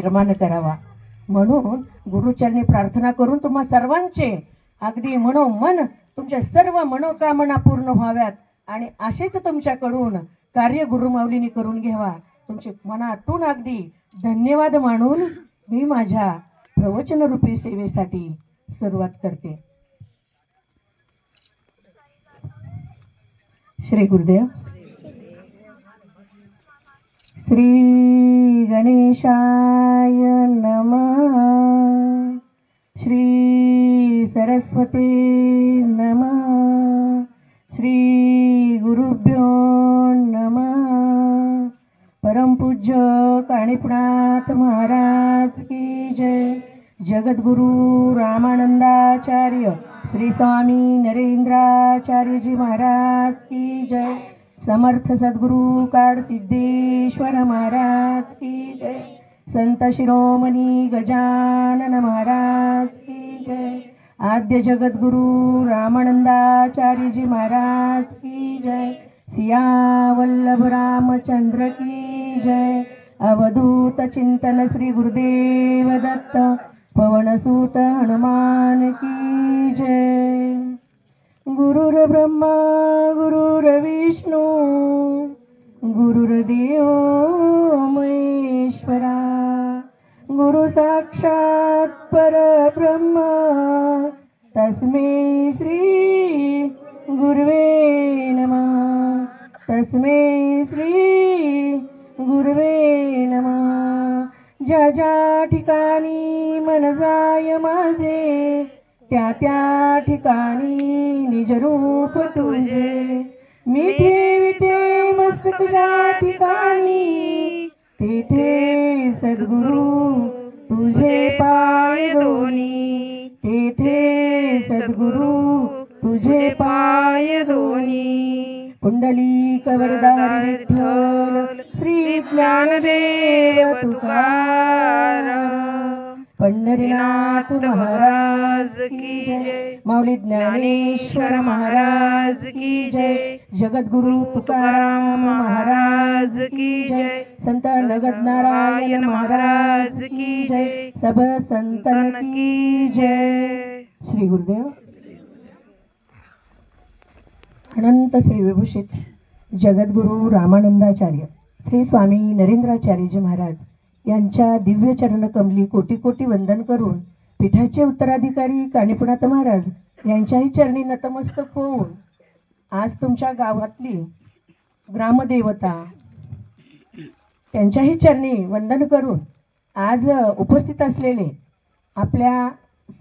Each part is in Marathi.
निर्माण करावा म्हणून गुरुचरणी प्रार्थना करून तुम्हा सर्वांचे अगदी मनोमन तुमच्या सर्व मनोकामना पूर्ण व्हाव्यात आणि असेच तुमच्याकडून कार्य गुरुमाऊलींनी करून घ्यावा तुमचे मनातून अगदी धन्यवाद मानून मी माझ्या प्रवचन रूपी सेवेसाठी सुरुवात करते। श्री गुरुदेव। श्री गणेशाय नमः। श्री सरस्वती नमः। श्री गुरुभ्यो नमः। परम पूज्य काणीपुनाथ महाराज की जय। जगद्गुरु रामानंदाचार्य श्री स्वामी नरेंद्राचार्य जी महाराज की जय। समर्थ सद्गुरु काड सिद्धेश्वर महाराज की जय। संत शिरोमणी गजानन महाराज की जय। आद्य जगद्गुरु रामानंदाचार्य जी महाराज की जय। सियावल्लभ रामचंद्र की जय। अवधूत चिंतन श्री गुरुदेव दत्त पवनसुत हनुमान की जय। गुरुर ब्रह्मा गुरुर विष्णु गुरुर्देव महेश्वरा। गुरु साक्षात परब्रह्म तस्मै श्री गुरुवे नमः। तस्मै श्री गुरुवे नमः। ज्या ज्या ठिकाणी मन जाय माझे त्या त्या ठिकाणी निज रूप तुझे। मी ठेविते मस्तक ज्या ठिकाणी तेथे सद्गुरु तुझे पाय दोन्ही। तेथे सद्गुरु तुझे पाय दोन्ही। पुंडलिक वरदारी विठ्ठल श्री ज्ञानदेव तुकाराम। पंढरीनाथ महाराज की जय। माऊली ज्ञानेश्वर महाराज की जय। जगद्गुरु तुकाराम महाराज की जय। संत नगद नारायण महाराज की जय। सब संतन की जय। श्री गुरुदेव। अनंत श्री विभूषित जगद्गुरु रामानंदाचार्य श्री स्वामी नरेंद्राचार्यजी महाराज यांच्या दिव्य चरण कमली कोटी कोटी वंदन करून पीठाचे उत्तराधिकारी काणीपुनाथ महाराज यांच्याही चरणी नतमस्तक होऊन आज तुमच्या गावातली ग्रामदेवता त्यांच्याही चरणी वंदन करून आज उपस्थित असलेले आपल्या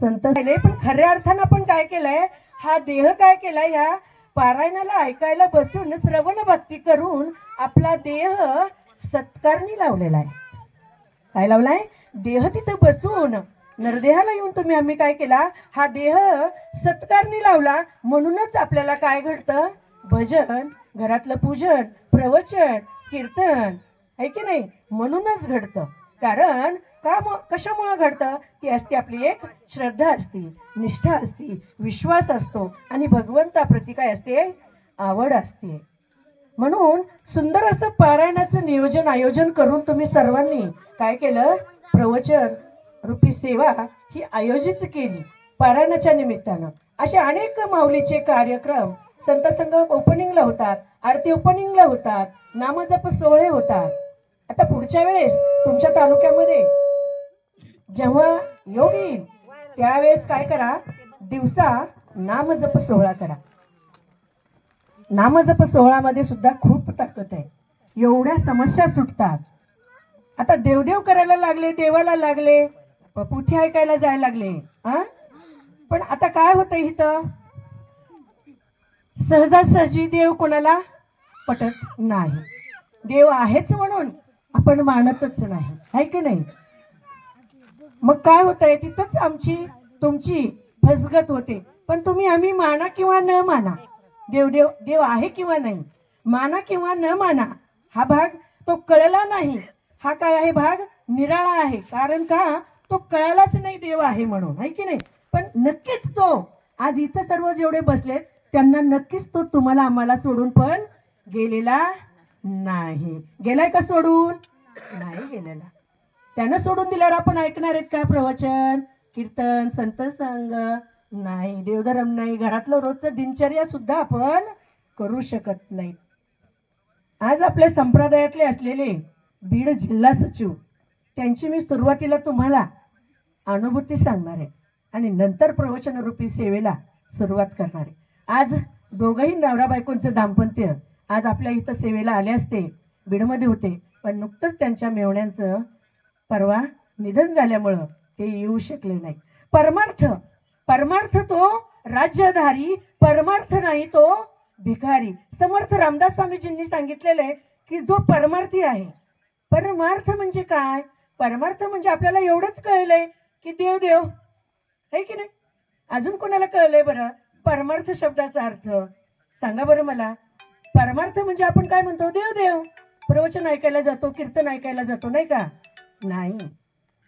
संत पण खऱ्या अर्थानं आपण काय केलंय, हा देह काय केलाय, या पारायणाला ऐकायला बसून श्रवण भक्ती करून आपला देह सत्कारणी लावलेला आहे। काय लावलाय? देह तिथे बसून नरदेहाला येऊन तुम्ही आम्ही काय केला, हा देह सत्कारणी लावला। म्हणूनच आपल्याला काय घडतं, भजन, घरातलं पूजन, प्रवचन, कीर्तन आहे की नाही, म्हणूनच घडतं। कारण का कशामुळे घडतं, ती असते आपली एक श्रद्धा असते, निष्ठा असते, विश्वास असतो आणि भगवंताप्रती काय असते, आवड असते। म्हणून सुंदर असं पारायणाचं नियोजन आयोजन करून तुम्ही सर्वांनी काय केलं, प्रवचन रूपी सेवा ही आयोजित केली पारायणाच्या निमित्तानं। असे अनेक माऊलीचे कार्यक्रम संत संघ ओपनिंगला होतात, आरती ओपनिंगला होतात, नामजप सोहळे होतात। आता पुढच्या वेळेस तुमच्या तालुक्यामध्ये जेव्हा योग येईल त्यावेळेस काय करा, दिवसा नामजप सोहळा करा। नामजप सोहळ्यामध्ये सुद्धा खूप ताकद आहे, एवढ्या समस्या सुटतात। आता देवदेव करायला लागले, देवाला लागले, पुठी ऐकायला जायला लागले, पण आता काय होतं, इथं सहजासहजी देव कोणाला पटत नाही। देव आहेच म्हणून आपण मानतच नाही, आहे की नाही। मग काय होतंय, तिथंच आमची तुमची फसगत होते। पण तुम्ही आम्ही माना किंवा न माना, देव आहे किंवा नाही, माना किंवा न माना, हा भाग तो कळला नाही, हा काय आहे, भाग निराळा आहे। कारण का, तो कळालाच नाही देव आहे म्हणून, आहे की नाही। पण नक्कीच तो आज इथं सर्व जेवढे बसलेत त्यांना नक्कीच तो तुम्हाला आम्हाला सोडून पण गेलेला नाही। गेलाय का सोडून? नाही गेलेला। त्यानं सोडून दिल्यावर आपण ऐकणार आहेत का प्रवचन, कीर्तन, संत संग? नाही. देवधर्म नाही. घरातलं रोजचं दिनचर्या सुद्धा आपण करू शकत नाही. आज आपल्या संप्रदायातले असलेले बीड जिल्हा सचिव, त्यांची मी सुरुवातीला तुम्हाला अनुभूती सांगणार आहे आणि नंतर प्रवचन रूपी सेवेला सुरुवात करणार आहे. आज दोघंही नवरा बायकोंचं दाम्पत्य आज आपल्या इथं सेवेला आले असते, बीडमध्ये होते, पण नुकतंच त्यांच्या मेवण्यांचं परवा निधन झाल्यामुळं ते येऊ शकले नाही. परमार्थ, परमार्थ तो राज्यधारी, परमार्थ नाही तो भिकारी. समर्थ रामदास स्वामीजींनी सांगितलेलं की जो परमार्थी आहे. परमार्थ म्हणजे काय? परमार्थ म्हणजे आपल्याला एवढंच कळलंय की देव देव, है की नाही? अजून कोणाला कळलंय बरं परमार्थ शब्दाचा अर्थ? सांगा बरं मला. परमार्थ म्हणजे आपण काय म्हणतो? देव देव. प्रवचन ऐकायला जातो, कीर्तन ऐकायला जातो, नाही का? नाही.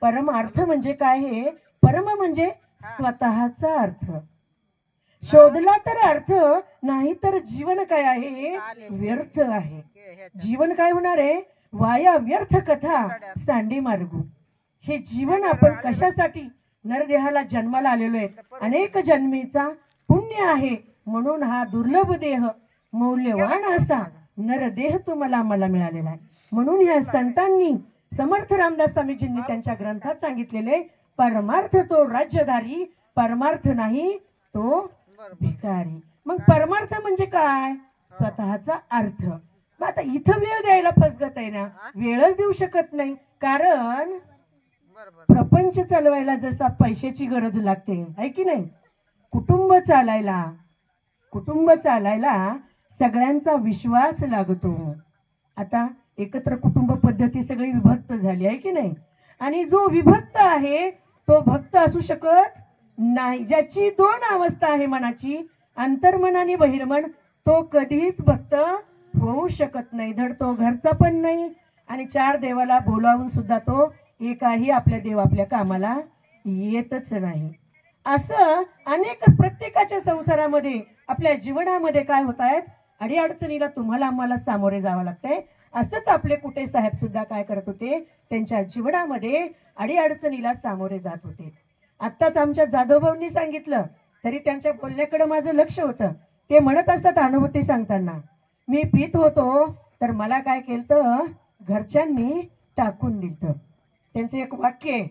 परमार्थ म्हणजे काय? हे परम म्हणजे स्वतःचा अर्थ. शोधला तर अर्थ, नाही तर जीवन काय आहे? व्यर्थ आहे. जीवन काय होणार आहे? वाया व्यर्थ कथा सांडी मार्गू. हे जीवन आपण कशासाठी नरदेहाला जन्माला आलेलो आहे? अनेक जन्मीचा पुण्य आहे म्हणून हा दुर्लभ देह मौल्यवान असा नरदेह तुम्हाला मला मिळालेला आहे. म्हणून या संतांनी, समर्थ रामदास स्वामीजींनी त्यांच्या ग्रंथात सांगितलेले परमार्थ तो राज्यधारी, परमार्थ नाही तो भिकारी. मग परमार्थ म्हणजे काय? स्वतःचा अर्थ. आता इथं वेळ द्यायला फसगत आहे ना, वेळच देऊ शकत नाही. कारण प्रपंच चालवायला जसा पैशाची गरज लागते, आहे की नाही? कुटुंब चालायला सगळ्यांचा विश्वास लागतो. आता एकत्र कुटुंब पद्धती सगळी विभक्त झाली, आहे की नाही? आणि जो विभक्त आहे तो भक्त असू शकत नाही. ज्याची दोन अवस्था आहे मनाची, अंतर्मन आणि बहिर्मन, तो कधीच भक्त होऊ शकत नाही. धड तो घरचा पण नाही आणि चार देवाला बोलावून सुद्धा तो एकाही आपल्या देव आपल्या कामाला येतच नाही. असं अनेक प्रत्येकाच्या संसारामध्ये, आपल्या जीवनामध्ये काय होत आहेत? अडीअडचणीला तुम्हाला आम्हाला सामोरे जावं लागतंय. असंच आपले कुटे साहेब सुद्धा काय करत होते? त्यांच्या जीवनामध्ये अडीअडचणीला सामोरे जात होते. आत्ताच आमच्या जाधवभाऊंनी सांगितलं, तरी त्यांच्या बोलण्याकडे माझं लक्ष होतं. ते म्हणत असतात अनुभूती सांगताना, मी पित होतो तर मला काय केलं? घरच्यांनी टाकून दिलं. त्यांचं एक वाक्य आहे,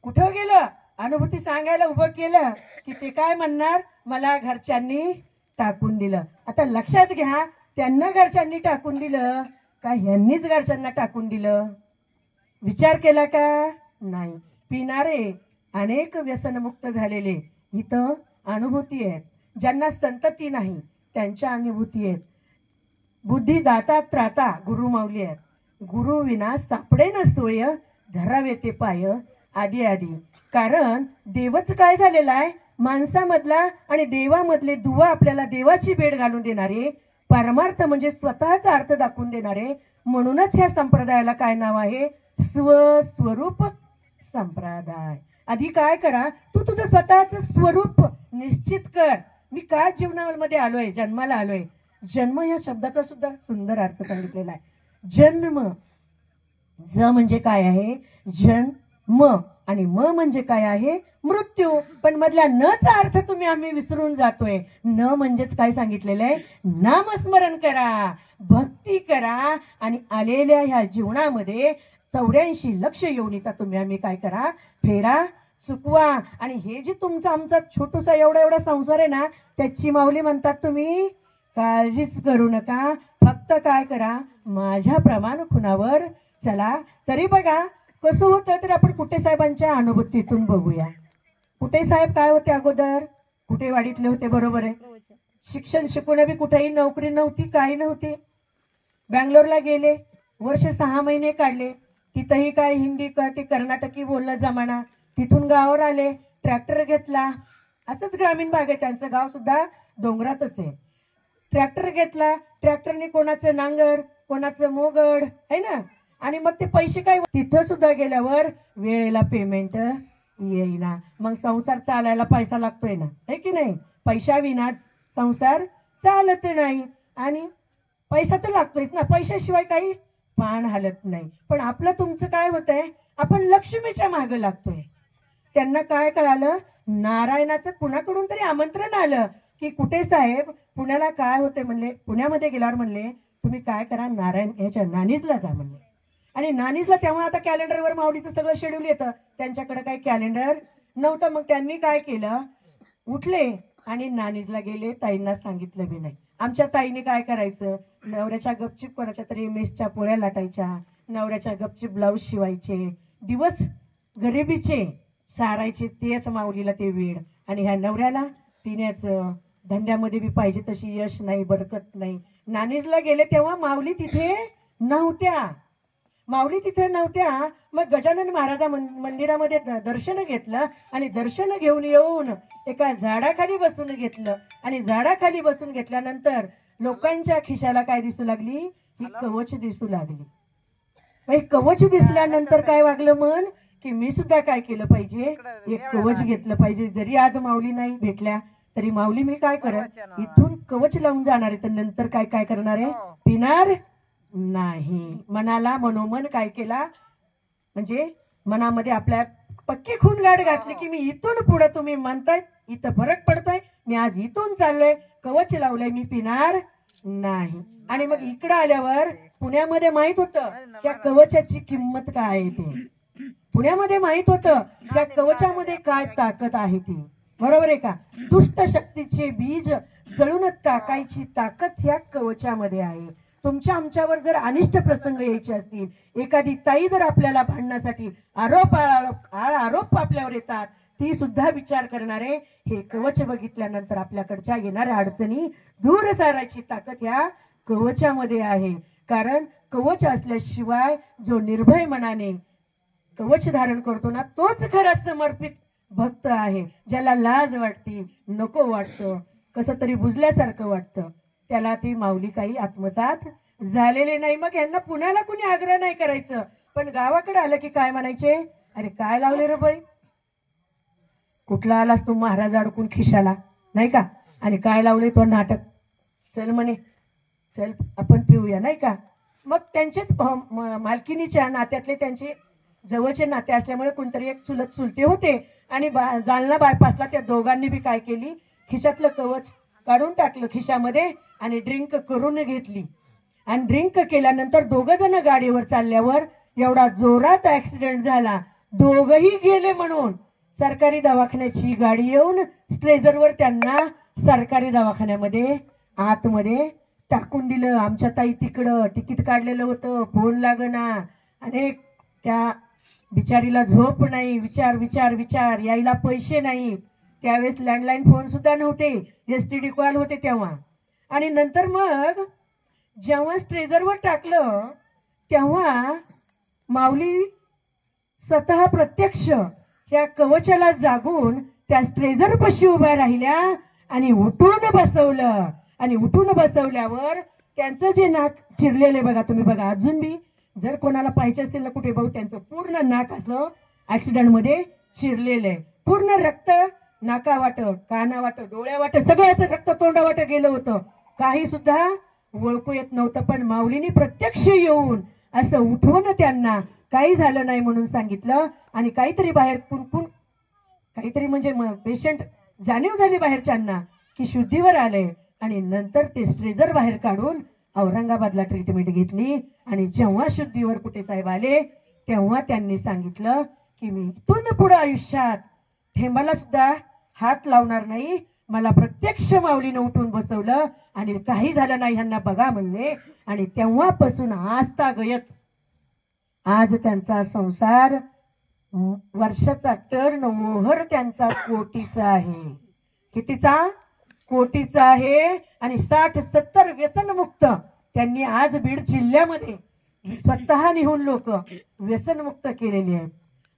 कुठं गेलं अनुभूती सांगायला उभं केलं की ते काय म्हणणार? मला घरच्यांनी टाकून दिलं. आता लक्षात घ्या, त्यांना घरच्यांनी टाकून दिलं का ह्यांनीच घरच्यांना टाकून दिलं? विचार केला का? नाही. पिणारे, अनेक व्यसनमुक्त झालेले इथं अनुभूती आहेत. ज्यांना संतती नाही त्यांच्या अनुभूती आहेत. बुद्धी दाता त्राता गुरु माऊली आहेत. गुरु विना सापडे न सोय, धरावे ते पाय आधी आधी. कारण देवच काय झालेला आहे? माणसामधला आणि देवामधले दुवा आपल्याला देवाची भेट घालून देणारे, परमार्थ म्हणजे स्वतःचा अर्थ दाखवून देणारे. म्हणूनच ह्या संप्रदायाला काय नाव आहे? स्वस्वरूप संप्रदाय. आधी काय करा? तू तुझं स्वतःच स्वरूप निश्चित कर. मी काय जीवनामध्ये आलोय? जन्माला आलोय. जन्म या शब्दाचा सुद्धा सुंदर अर्थ सांगितलेला आहे. जन्म, ज म्हणजे काय आहे? जन्म. आणि म म्हणजे काय आहे? मृत्यू. पण मधल्या न चा अर्थ आम्ही विसरून जातोय. न म्हणजेच काय सांगितलेलं आहे? नामस्मरण करा, भक्ती करा आणि आलेल्या ह्या जीवनामध्ये 84 लक्ष योनीचा आम्ही काय करा? फेरा चुकवा. आणि हे जे तुमचा आमचा छोटूसा एवढा संसार आहे ना, त्याची माऊली म्हणतात तुम्ही काळजीच करू नका. फक्त काय करा? माझ्या प्रमाण खुणावर चला. तरी बघा कसं होतं. तर आपण कुटे साहेबांच्या अनुभूतीतून बघूया. कुटे साहेब काय होते अगोदर? कुटेवाडीतले होते, बरोबर आहे. शिक्षण शिकून बी कुठेही नोकरी नव्हती, काही नव्हती. बँगलोरला गेले, वर्ष 6 महिने काढले. तिथंही काय हिंदी ते कर्नाटकी बोललं जमाना. तिथून गावावर आले, ट्रॅक्टर घेतला. असंच ग्रामीण भाग आहे, त्यांचं गाव सुद्धा डोंगरातच आहे. ट्रॅक्टर घेतला, ट्रॅक्टरने कोणाचं नांगर, कोणाचं मोगड, है ना. आणि मग ते पैसे काय? तिथं सुद्धा गेल्यावर वेळेला पेमेंट येईना. मग संसार चालायला पैसा लागतोय ना, है की नाही? पैसा विना संसार चालत नाही. आणि पैसा तर लागतोयच ना, पैशाशिवाय काही पान हालत नाही. पण आपलं तुमचं काय होतंय? आपण लक्ष्मीच्या मागे लागतोय. त्यांना काय कळालं, नारायणाचं कुणाकडून तरी आमंत्रण आलं की कुठे साहेब पुण्याला काय होते म्हणले. पुण्यामध्ये गेल्यावर म्हणले तुम्ही काय करा, नारायण ह्याच्या नानीजला जा म्हणले. आणि नानीजला तेव्हा आता कॅलेंडरवर माऊलीचं सगळं शेड्यूल येतं, त्यांच्याकडे काही कॅलेंडर नव्हतं. मग त्यांनी काय केलं, उठले आणि नानीजला गेले. ताईंना सांगितलं बी नाही. आमच्या ताईने काय करायचं, नवऱ्याच्या गपचिप कोणाच्या तरी मेसच्या पोळ्या लाटायच्या, नवऱ्याच्या गपचिप ब्लाऊज शिवायचे, दिवस गरिबीचे सारायचे. तेच माऊलीला ते वेळ. आणि ह्या नवऱ्याला पिण्याचं, धंद्यामध्ये बी पाहिजे तशी यश नाही, बरकत नाही. नानीजला गेले तेव्हा माऊली तिथे नव्हत्या. माऊली तिथे नव्हत्या. मग गजानन महाराजा मंदिरामध्ये दर्शन घेतलं आणि दर्शन घेऊन येऊन एका झाडाखाली बसून घेतलं. आणि झाडाखाली बसून घेतल्यानंतर लोकांच्या खिशाला काय दिसू लागली, ही कवच दिसू लागली. कवच दिसल्यानंतर काय वागलं मन, की मी सुद्धा काय केलं पाहिजे, एक कवच घेतलं पाहिजे. जरी आज माऊली नाही भेटल्या तरी माऊली मी काय करत, इथून कवच लावून जाणार आहे. तर नंतर काय काय करणार आहे, पिणार नाही. मनाला मनोमन काय केला, म्हणजे मनामध्ये आपल्या पक्की खून गाठ घातली की मी इथून पुढे, तुम्ही म्हणताय इथं फरक पडतोय, मी आज इथून चाललोय, कवच लावलंय, मी पिणार नाही. आणि मग इकडं आल्यावर पुण्यामध्ये माहित होतं त्या कवचाची किंमत काय आहे. ते पुण्यामध्ये माहित होतं त्या कवचामध्ये काय ताकद आहे ती. बरोबर आहे का. दुष्ट शक्तीचे बीज जळून टाकायची ताकद ह्या कवचामध्ये आहे. तुमच्या आमच्यावर जर अनिष्ट प्रसंग यायचे असतील, एखादी ताई जर आपल्याला भांडण्यासाठी आरोप आपल्यावर येतात, ती सुद्धा विचार करणारे हे कवच बघितल्यानंतर आपल्याकडच्या येणाऱ्या अडचणी दूर सारायची ताकद ह्या कवचामध्ये आहे. कारण कवच असल्याशिवाय जो निर्भय मनाने कवच धारण करतो ना, तोच खरा समर्पित भक्त आहे. ज्याला लाज वाटते, नको वाटतं, कसं तरी बुजल्यासारखं वाटतं, त्याला ती माऊली काही आत्मसात झालेले नाही. मग यांना पुण्याला कुणी आग्रह नाही करायचं, पण गावाकडे आलं की काय म्हणायचे, अरे काय लावले रे बाई, कुठला आलास तू महाराज अडकून खिशाला, नाही का, आणि काय लावले तो नाटक, चल म्हणे, चल आपण पिऊया, नाही का. मग त्यांचेच मालकिनीच्या नात्यातले त्यांचे जवळचे नाते असल्यामुळे कोणतरी एक चुलत चुलते होते. आणि जालना बायपासला त्या दोघांनी बी काय केली, खिशातलं कवच काढून टाकलं खिशामध्ये आणि ड्रिंक करून घेतली. आणि ड्रिंक केल्यानंतर दोघ जण गाडीवर चालल्यावर एवढा जोरात ऍक्सिडेंट झाला, दोघही गेले. म्हणून सरकारी दवाखान्याची गाडी येऊन स्ट्रेजरवर त्यांना सरकारी दवाखान्यामध्ये आतमध्ये टाकून दिलं. आमच्या ताई तिकडं तिकीट काढलेलं होतं, फोन लागना, आणि त्या बिचारीला झोप नाही, विचार विचार विचार, यायला पैसे नाही. त्यावेळेस लँडलाईन फोन सुद्धा नव्हते, STD कॉल होते तेव्हा. आणि नंतर मग जेव्हा स्ट्रेजरवर टाकलं तेव्हा माऊली स्वतः प्रत्यक्ष त्या कवचाला जागून त्या स्ट्रेजर पाशी उभ्या राहिल्या आणि उठून बसवलं. आणि उठून बसवल्यावर त्यांचं जे नाक चिरलेले बघा, तुम्ही बघा अजून बी जर कोणाला पाहिजे असतील ना कुठे भाऊ, त्यांचं पूर्ण नाक असं ऍक्सिडेंट मध्ये चिरलेलं आहे. पूर्ण रक्त नाकावाट, कानावाट, डोळ्यावाट सगळं असं रक्त तोंडावाट गेलं होतं, काही सुद्धा ओळखू येत नव्हतं. पण माऊलीने प्रत्यक्ष येऊन असं उठवून त्यांना काही झालं नाही म्हणून सांगितलं. आणि काहीतरी बाहेर कुणकुण काहीतरी म्हणजे पेशंट जाणीव झाली बाहेरच्यांना की शुद्धीवर आले. आणि नंतर ते स्ट्रेजर बाहेर काढून औरंगाबादला ट्रीटमेंट घेतली. आणि जेव्हा शुद्धीवर कुठे साहेब आले तेव्हा त्यांनी सांगितलं की मी इथून पुढे आयुष्यात थेंबाला सुद्धा हात लावणार नाही, मला प्रत्यक्ष माऊलीने उठून बसवलं आणि काही झालं नाही ह्यांना बघा म्हणले. आणि तेव्हापासून आजतागयत आज त्यांचा संसार वर्षाचा टर्न ओव्हर त्यांचा कोटीचा आहे. कितीचा? कोटीचा आहे. आणि 60-70 व्यसनमुक्त त्यांनी आज बीड जिल्ह्यामध्ये स्वतः निहून लोक व्यसनमुक्त केलेली आहेत.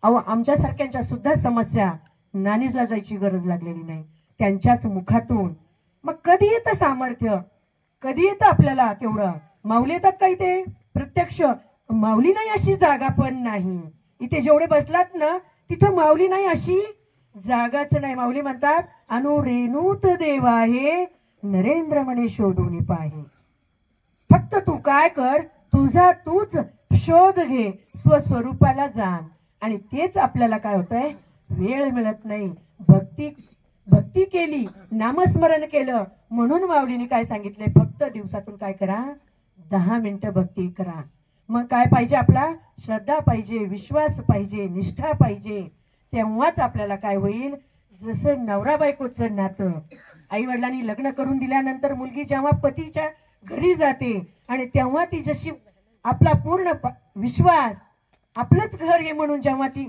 अहो आमच्यासारख्यांच्या सुद्धा समस्या नानीजला जायची गरज लागलेली नाही त्यांच्याच मुखातून. मग कधी येतं सामर्थ्य, कधी येतं आपल्याला तेवढं. माऊली येतात काही ते प्रत्यक्ष. माऊली नाही अशी जागा पण नाही. इथे जेवढे बसलात ना तिथं माऊली नाही अशी जागाच नाही. माऊली म्हणतात अनुरेणूत देवा हे नरेंद्र म्हणे शोधून पाहे. फक्त तू काय कर, तुझा तूच शोध घे, स्वस्वरूपाला जाण. आणि तेच आपल्याला काय होतंय, वेळ मिळत नाही. भक्ती केली, नामस्मरण केलं म्हणून माऊलीने काय सांगितलंय, फक्त दिवसातून काय करा, 10 मिनिटं भक्ती करा. मग काय पाहिजे, आपला श्रद्धा पाहिजे, विश्वास पाहिजे, निष्ठा पाहिजे. तेव्हाच आपल्याला काय होईल, जसं नवरा बायकोचं नातं, आई वडिलांनी लग्न करून दिल्यानंतर मुलगी जेव्हा पतीच्या घरी जाते आणि तेव्हा ती जशी आपला पूर्ण विश्वास, आपलंच घर हे म्हणून जेव्हा ती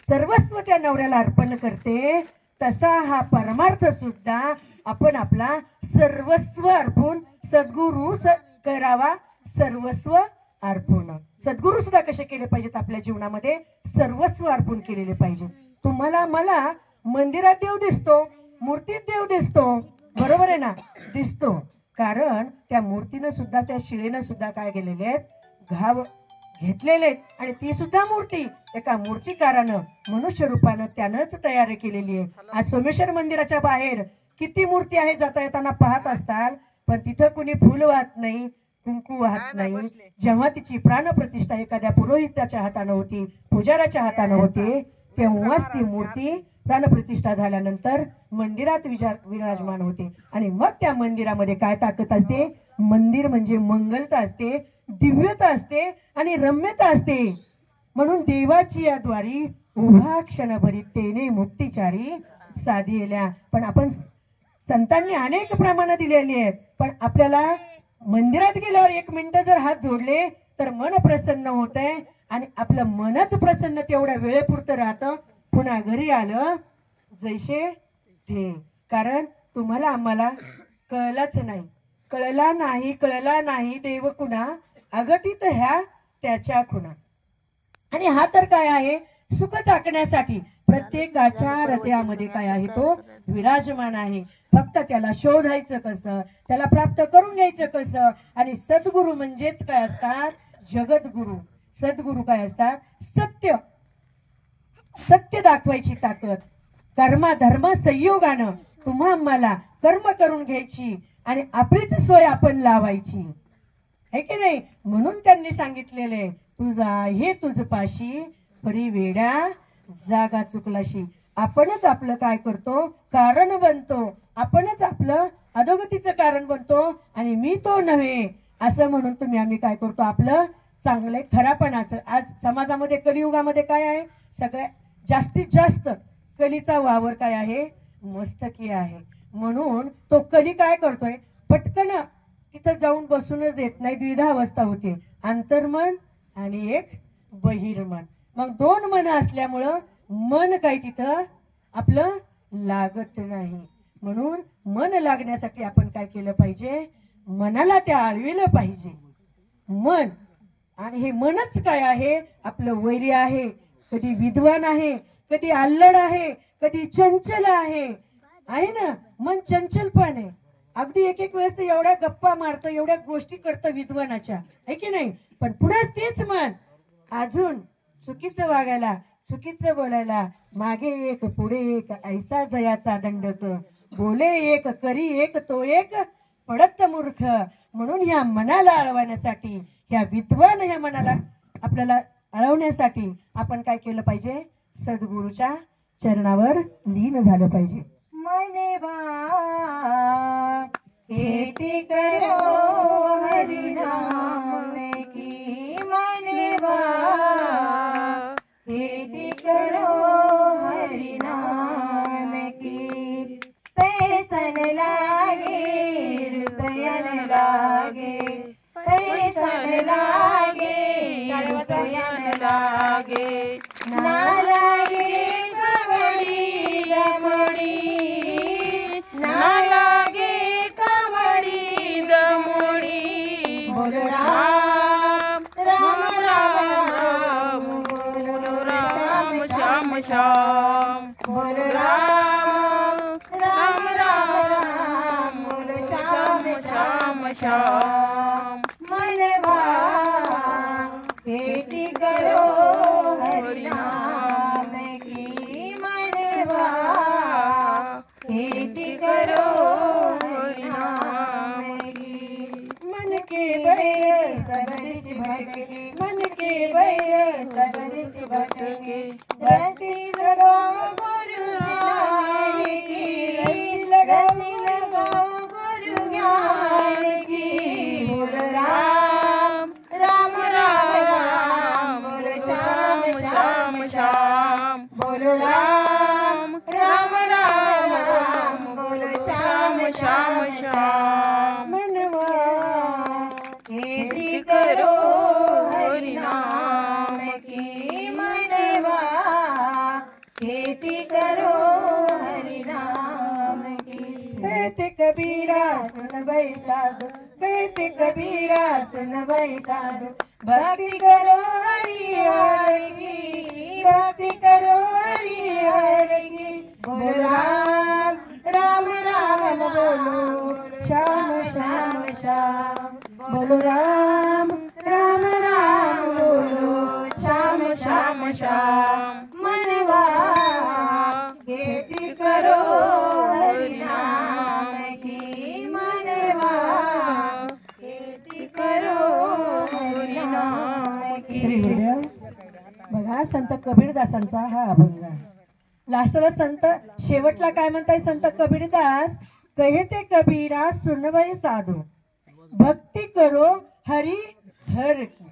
सर्वस्व त्या नवऱ्याला अर्पण करते, तसा हा परमार्थ सुद्धा आपण आपला सर्वस्व अर्पण सद्गुरु करावा. सर्वस्व अर्पण सद्गुरु सुद्धा कसे केले पाहिजेत, आपल्या जीवनामध्ये सर्वस्व अर्पण केलेले पाहिजे. तुम्हाला मला मंदिरात देव दिसतो, मूर्तीत देव दिसतो, बरोबर आहे ना, दिसतो. कारण त्या मूर्तीनं सुद्धा, त्या शिळेनं सुद्धा काय केलेले आहेत, घाव घेतलेले आहेत. आणि ती सुद्धा मूर्ती एका मूर्तिकारानं मनुष्य रूपानं त्यानंच तयार केलेली आहे. आज सोमेश्वर मंदिराच्या बाहेर किती मूर्ती आहे, जाता येताना पाहत असताल, पण तिथं कुणी फुल वाहत नाही, कुंकू वाहत नाही. जेव्हा तिची प्राणप्रतिष्ठा एखाद्या पुरोहिताच्या हातानं होती, पुजाऱ्याच्या हातानं होती, तेव्हाच ती मूर्ती प्राणप्रतिष्ठा झाल्यानंतर मंदिरात विराजमान होते. आणि मग त्या मंदिरामध्ये काय ताकद असते, मंदिर म्हणजे मंगलता असते, दिव्यता असते आणि रम्यता असते. म्हणून देवाची या द्वारी उभा क्षणभरी तेने मुक्तिचारी साधिल्या. पण आपण संतांनी अनेक प्रमाण दिलेली आहेत, पण आपल्याला मंदिरात गेल्यावर 1 मिनिट जर हात जोडले तर मन प्रसन्न होतंय. आणि आपलं मनच प्रसन्न तेवढ्या वेळेपुरतं राहतं, पुन्हा घरी आलं जैसे थे. कारण तुम्हाला आम्हाला कळलाच नाही, कळला नाही देव कुणा, अगतित ह्या त्याच्या खुणा. आणि हा तर काय आहे, सुख चाकण्यासाठी प्रत्येकाच्या हृदयामध्ये काय आहे, तो विराजमान आहे. फक्त त्याला शोधायचं कसं, त्याला प्राप्त करून घ्यायचं कसं. आणि सद्गुरु म्हणजेच काय असतात, जगद्गुरु. सद्गुरु काय असतात, सत्य दाखवायची ताकद. कर्मा धर्म संयोगानं तुम्हा आम्हाला कर्म करून घ्यायची आणि आपलीच सोय आपण लावायची, है की नाही. म्हणून त्यांनी सांगितलेले, तुझा हे तुझ पाशी परी वेड्या जागा चुकलाशी. आपणच आपलं काय करतो, कारण बनतो, आपणच आपलं अधोगतीचं कारण बनतो. आणि मी तो नव्हे असं म्हणून आम्ही काय करतो, आपलं चांगले खरापणाचं. आज समाजामध्ये कलियुगामध्ये काय आहे, सगळ्यात जास्तीत जास्त कलीचा वावर काय आहे, मस्तकी आहे. म्हणून तो कली काय करतोय, पटकन तिथं जाऊन बसूनच देत नाही. द्विधा अवस्था होते, अंतर्मन आणि एक बहिर्मन. मग 2 मन असल्यामुळं मन काही तिथं आपलं लागत नाही. म्हणून मन लागण्यासाठी आपण काय केलं पाहिजे, मनाला त्या आळविलं पाहिजे. मन, आणि हे मनच काय आहे, आपलं वैरी आहे. कधी विद्वान आहे, कधी अल्लड आहे, कधी चंचल आहे ना. मन चंचल पण आहे, अगदी एक वेळेस एवढ्या गप्पा मारतं, एवढ्या गोष्टी करतं विद्वानाच्या, आहे की नाही. पण पुढे तेच मन अजून चुकीचं वागायला, चुकीचं बोलायला, मागे एक पुढे एक ऐसा जयाचा दंडक, बोले एक करी एक तो एक पडत मूर्ख. म्हणून ह्या मनाला अळवण्यासाठी, ह्या विद्वान ह्या मनाला आपल्याला अळवण्यासाठी आपण काय केलं पाहिजे, सद्गुरूच्या चरणावर लीन झालं पाहिजे. मनेवा खेती करो हरिनाम की, मनेवा खेती करो हरिनाम की. पैसन लागे रुपयन लागे, पैसन लागे रुपयन लागे, ना लागे कवडी दमडी, ना लागे कवडी दमडी. बोल राम राम राम, बोल राम श्याम श्याम, बोल राम राम राम, बोल श्याम श्याम श्याम. मनवा खेती करो हरिनाम की, मनवा खेती करो हरिनाम की. मन के बैर सब दिश भटके, मन के बैर सब दिश भटके, खेती करो हरि नाम की। कहते कबीरा सुन भाई साधु, कहते कबीरा सुन भाई साधु, भक्ति करो हरि हर की, भक्ति करो हरि हर की। बोलो राम राम राम बोलो, श्याम श्याम श्याम, बोलो राम राम राम बोलो, श्याम श्याम श्याम। मनवा खेती करो हरि नाम की, मनवा खेती करो हरि नाम की। श्री गुरुदेव. बघा संत कबीरदासांचा हा अभंग आहे. लास्टला संत शेवटला काय म्हणताय संत कबीरदास, कहते कबीरा सुनवय साधू, भक्ती करो हरी हर की.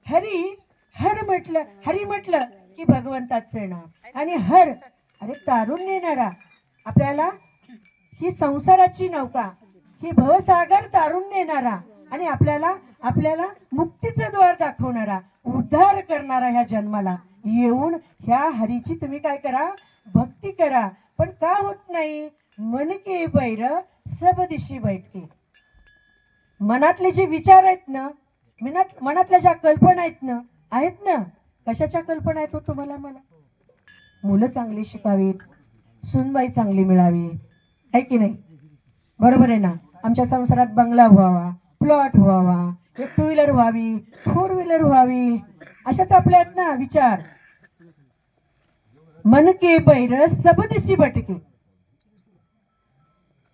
हरी म्हटलं की भगवंताचं नाव, आणि हर अरे तारून नेणारा, आपल्याला ही संसाराची नौका, ही भवसागर तारून नेणारा, आणि आपल्याला मुक्तीचं द्वार दाखवणारा, उद्धार करणारा, ह्या जन्माला येऊन ह्या हरीची तुम्ही काय करा, भक्ती करा. पण का होत नाही? मन के बैर सब दिशी बैठके. मनातले जे विचार आहेत ना, मनातल्या ज्या कल्पना आहेत ना, कशाच्या कल्पना आहेत हो तुम्हाला? मला मुलं चांगली शिकावीत, सूनबाई चांगली मिळावी, आहे की नाही? बरोबर आहे ना? आमच्या संसारात बंगला व्हावा, प्लॉट व्हावा, एक 2 व्हीलर व्हावी, 4 व्हीलर व्हावी, अशाच आपल्या आहेत ना विचार. मन के बैर सब दिशी भटके,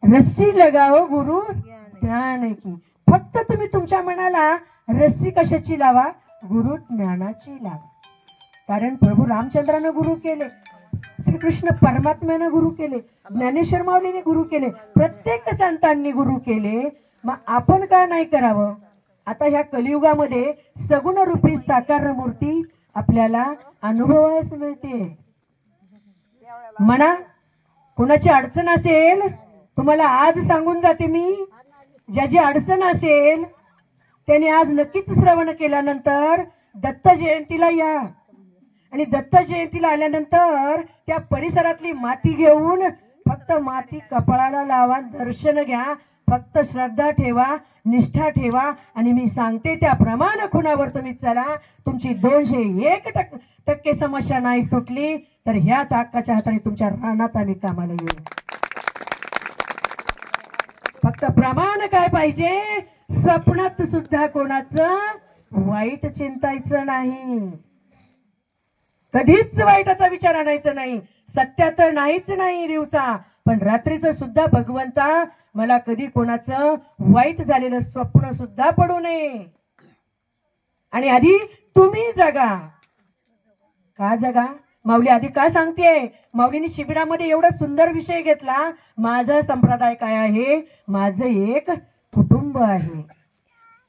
रस्सी लगाओ गुरु ध्यान की. फक्त तुम्ही तुमच्या मनाला रस्सी कशाची लावा? गुरु ज्ञानाची लावा. कारण प्रभू रामचंद्रानं गुरु केले, श्रीकृष्ण परमात्म्यानं गुरु केले, ज्ञानेश्वर माऊलीने गुरु केले, प्रत्येक संतांनी गुरु केले. मग आपण का नाही करावं? आता ह्या कलियुगामध्ये सगुण रूपी साकार मूर्ती आपल्याला अनुभवायला मिळते. म्हणा कोणाची अडचण असेल, तुम्हाला आज सांगून जाते मी, ज्याची अडचण असेल त्याने आज नक्कीच श्रवण केल्यानंतर दत्त जयंतीला या, आणि दत्त जयंतीला आल्यानंतर त्या परिसरातली माती घेऊन फक्त माती कपाळाला लावा, दर्शन घ्या, फक्त श्रद्धा ठेवा, निष्ठा ठेवा, आणि मी सांगते त्याप्रमाणे खुणावर तुम्ही चला. तुमची 201% समस्या नाही सुटली तर ह्याच हक्काच्या हाताने तुमच्या रानात आम्ही कामाला येऊ. फक्त प्रमाण काय पाहिजे? स्वप्नात सुद्धा कोणाचं वाईट चिंतायचं नाही, कधीच वाईटाचा विचार आणायचा नाही. सत्य तर नाहीच नाही दिवसा, पण रात्रीचं सुद्धा भगवंता मला कधी कोणाचं वाईट झालेलं स्वप्न सुद्धा पडू नये. आणि आधी तुम्ही जगा. का जगा? माऊली आधी का सांगतेय? माऊलीने शिबिरामध्ये एवढा सुंदर विषय घेतला, माझा संप्रदाय काय आहे, माझं एक कुटुंब आहे.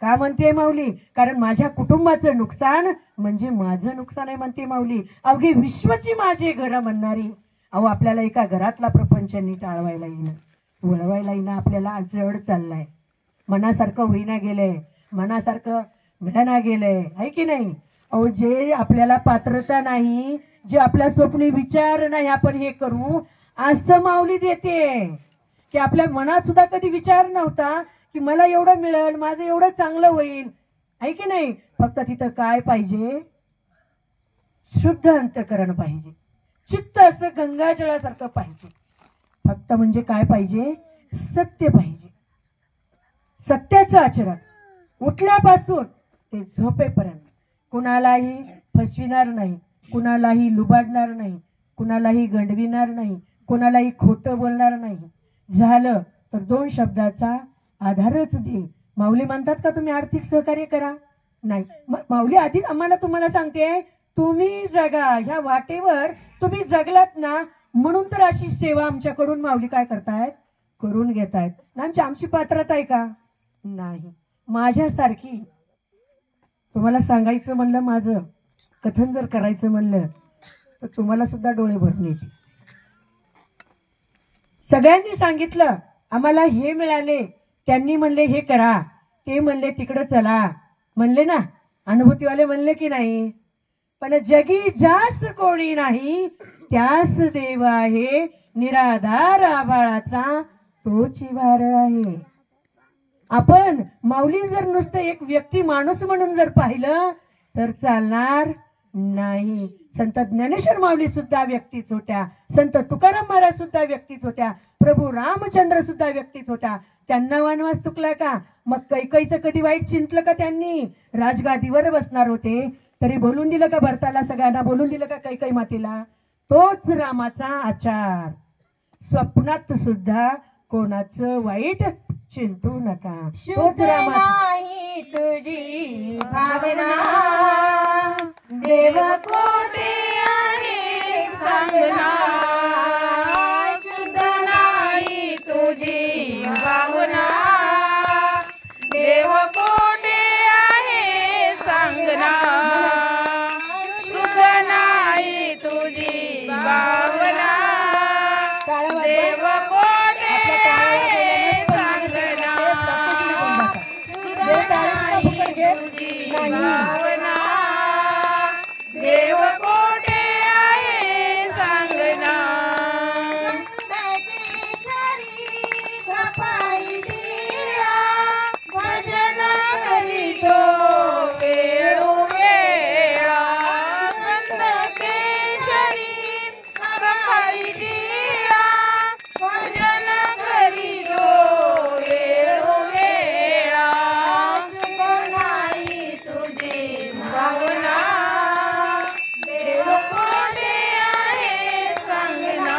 का म्हणते माऊली? कारण माझ्या कुटुंबाचं नुकसान म्हणजे माझं नुकसान आहे म्हणते माऊली. अवघी विश्वची माझे घर म्हणणारी. अहो आपल्याला एका घरातला प्रपंच नीट आळवायला येईना, वळवायला येईना, आपल्याला जड चाललाय, मनासारखं होईना गेलंय, मनासारखं मिळाना गेलंय, आहे की नाही? अहो जे आपल्याला पात्रता नाही, जे आपल्या स्वप्नी विचार नाही आपण हे करू, असं माऊली देते की आपल्या मनात सुद्धा कधी विचार नव्हता की मला एवढं मिळेल, माझं एवढं चांगलं होईल, आहे की नाही? फक्त तिथं काय पाहिजे? शुद्ध अंतःकरण पाहिजे, चित्त असं गंगाजळासारखं पाहिजे. फक्त म्हणजे काय पाहिजे? सत्य पाहिजे, सत्याचं आचरण. उठल्यापासून ते झोपेपर्यंत कुणालाही फसविणार नाही, कुणालाही लुबाडणार नाही, कुणालाही गंडविणार नाही, कुणालाही खोटं बोलणार नाही. झालं तर 2 शब्दाचा आधारच दे. माऊली म्हणतात का तुम्ही आर्थिक सहकार्य करा? नाही. माऊली आधी आम्हाला तुम्हाला सांगते, तुम्ही जगा. ह्या वाटेवर तुम्ही जगलात ना, म्हणून तर अशी सेवा आमच्याकडून माऊली काय करतायत, करून घेतायत. आमची पात्रता आहे का? नाही. माझ्यासारखी तुम्हाला सांगायचं म्हणलं, माझं कथन जर करायचं म्हणलं तर तुम्हाला सुद्धा डोळे भरून येतील. सगळ्यांनी सांगितलं आम्हाला हे मिळाले, त्यांनी म्हणले हे करा, ते म्हणले तिकडे चला, म्हणले ना, अनुभूतीवाले म्हणले की नाही. पण जगी जास कोणी नाही, त्यास देव आहे निराधार आभाळाचा तो चिवार आहे. आपण माऊली जर नुसतं एक व्यक्ती माणूस म्हणून जर पाहिलं तर चालणार नाही. संत ज्ञानेश्वर माऊली सुद्धा व्यक्तीच होत्या, संत तुकाराम महाराज सुद्धा व्यक्तीच होत्या, प्रभू रामचंद्र सुद्धा व्यक्तीच होत्या. त्यांना वनवास चुकला का? मग कैकईचं कधी वाईट चिंतलं का? त्यांनी राजगादीवर बसणार होते तरी बोलून दिलं का भरताला? सगळ्यांना बोलून दिलं का कैकई मातेला? तोच रामाचा आचार. स्वप्नात सुद्धा कोणाचं वाईट चिंतू नका. तोच रामाचा. नाही तुझी भावना देव कोठे आहे सांगना. शुद्ध नाही तुझी भावना देव कोठे आहे सांगना. शुद्ध नाही तुझी भावना देव कोठे आहे सांगना. शुद्ध नाही तुझी भावना देव कोठे आहे सांगना. भजन करीतो वेळोवेळा. केशरी कपाळी दिया भजन करीतो वेळोवेळा. शुद्ध नाही तुझी भावना देव कोठे आहे सांगना.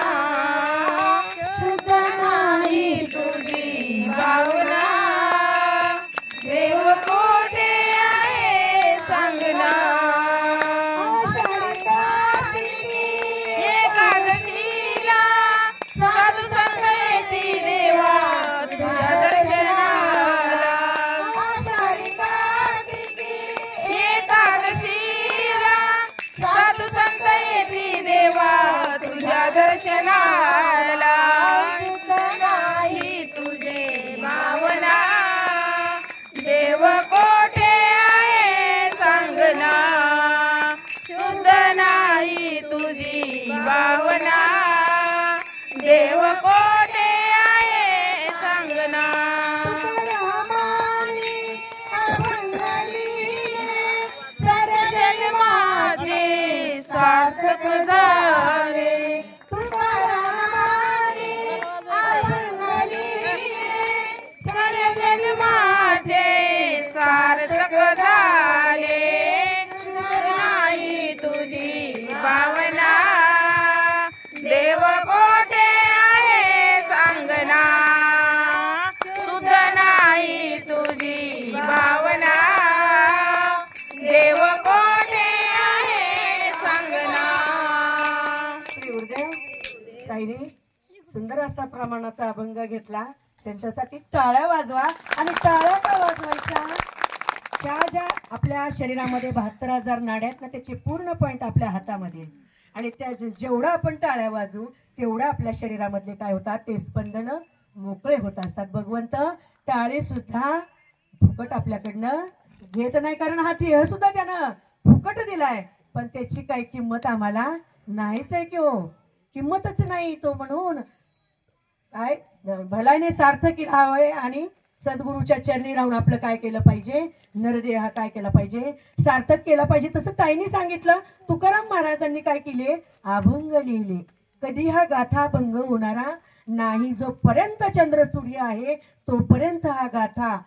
शुद्ध नाही तुझी भावना देव कोठे आहे सांगना. एकादशीला साधू संत येती देवा तुझ्या दर्शनाला. एकादशीला साधू संत येती देवा तुझ्या दर्शनाला. शुद्ध नाही तुझे भावना देव कोठे आहे सांगना. शुद्ध नाही तुझी भावना देव कोठे आहे सांगना. जन्माचे सार्थक झाले. जन्माचे सार्थक झाले. नाही तुझी भावना देव कोठे आहे सांगना. शुद्ध नाही तुझी भावना देव कोठे आहे सांगना. श्री गुरुदेव ताईने सुंदर असा प्रमाणाचा अभंग घेतला. त्यांच्यासाठी टाळ्या वाजवा. आणि टाळ्या का वाजवायच्या? त्या ज्या आपल्या शरीरामध्ये 72,000 नाड्या आहेत ना त्याचे पूर्ण पॉइंट आपल्या हातामध्ये. आणि त्या जेवढं आपण टाळ्या वाजू तेवढं आपल्या शरीरामधले काय होतात ते स्पंदन मोकळे होत असतात. भगवंत टाळी सुद्धा फुकट आपल्याकडनं घेत नाही, कारण हा देह सुद्धा त्यानं फुकट दिलाय. पण त्याची काही किंमत आम्हाला नाहीच आहे की हो, किंमतच नाही. तो म्हणून काय भलाने सार्थक राहावे आणि सद्गुरूच्या चरणी राहून आपलं काय केलं पाहिजे? नरदेह काय केला पाहिजे? सार्थक केला पाहिजे. तसं ताईंनी सांगितलं. तुकाराम महाराजांनी काय केले? अभंग लिहिले. कधी हा गाथा भंग होणारा नाही. जोपर्यंत चंद्र सूर्य आहे तोपर्यंत हा गाथा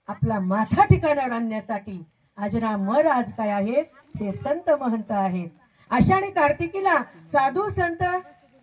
आपला माथा ठिकाणावर आणण्यासाठी अजरामर आज काय आहेत? ते संत महंत आहेत. आषाढी कार्तिकीला साधू संत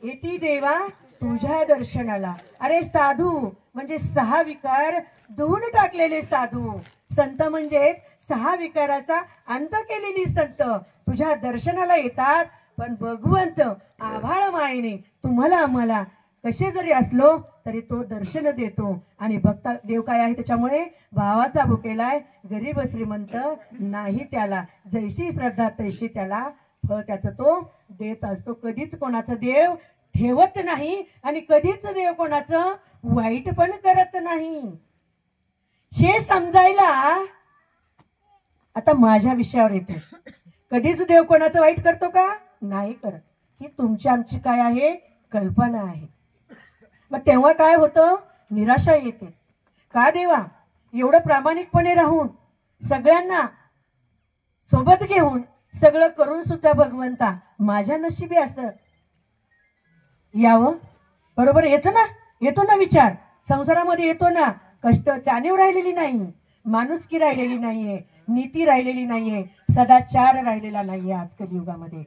येती देवा तुझ्या दर्शनाला. अरे साधू म्हणजे 6 विकार धुवून टाकलेले साधू. संत म्हणजे 6 विकाराचा अंत केलेली संत तुझ्या दर्शनाला येतात. पण भगवंत आभाळ मायेने तुम्हाला आम्हाला कसे जरी असलो तरी तो दर्शन देतो. आणि भक्ता देव काय आहे त्याच्यामुळे? भावाचा भुकेलाय गरीब श्रीमंत नाही त्याला. जैशी श्रद्धा तैशी त्याला फळ त्याचं तो देत असतो. कधीच कोणाचं देव ठेवत नाही आणि कधीच देव कोणाचं वाईट पण करत नाही. हे समजायला आता माझ्या विषयावर येते. कधीच देव कोणाचं वाईट करतो का? नाही करत. की तुमची आमची काय आहे, कल्पना आहे. मग तेव्हा काय होतं, निराशा येते. का देवा, एवढं प्रामाणिकपणे राहून सगळ्यांना सोबत घेऊन सगळं करून सुद्धा भगवंता माझ्या नशिबी असं यावं. बरोबर येतो ना विचार, संसारामध्ये येतो ना. कष्ट जाणीव राहिलेली नाही, माणुसकी राहिलेली नाहीये, नीती राहिलेली नाहीये, सदाचार राहिलेला नाहीये आज कलियुगामध्ये.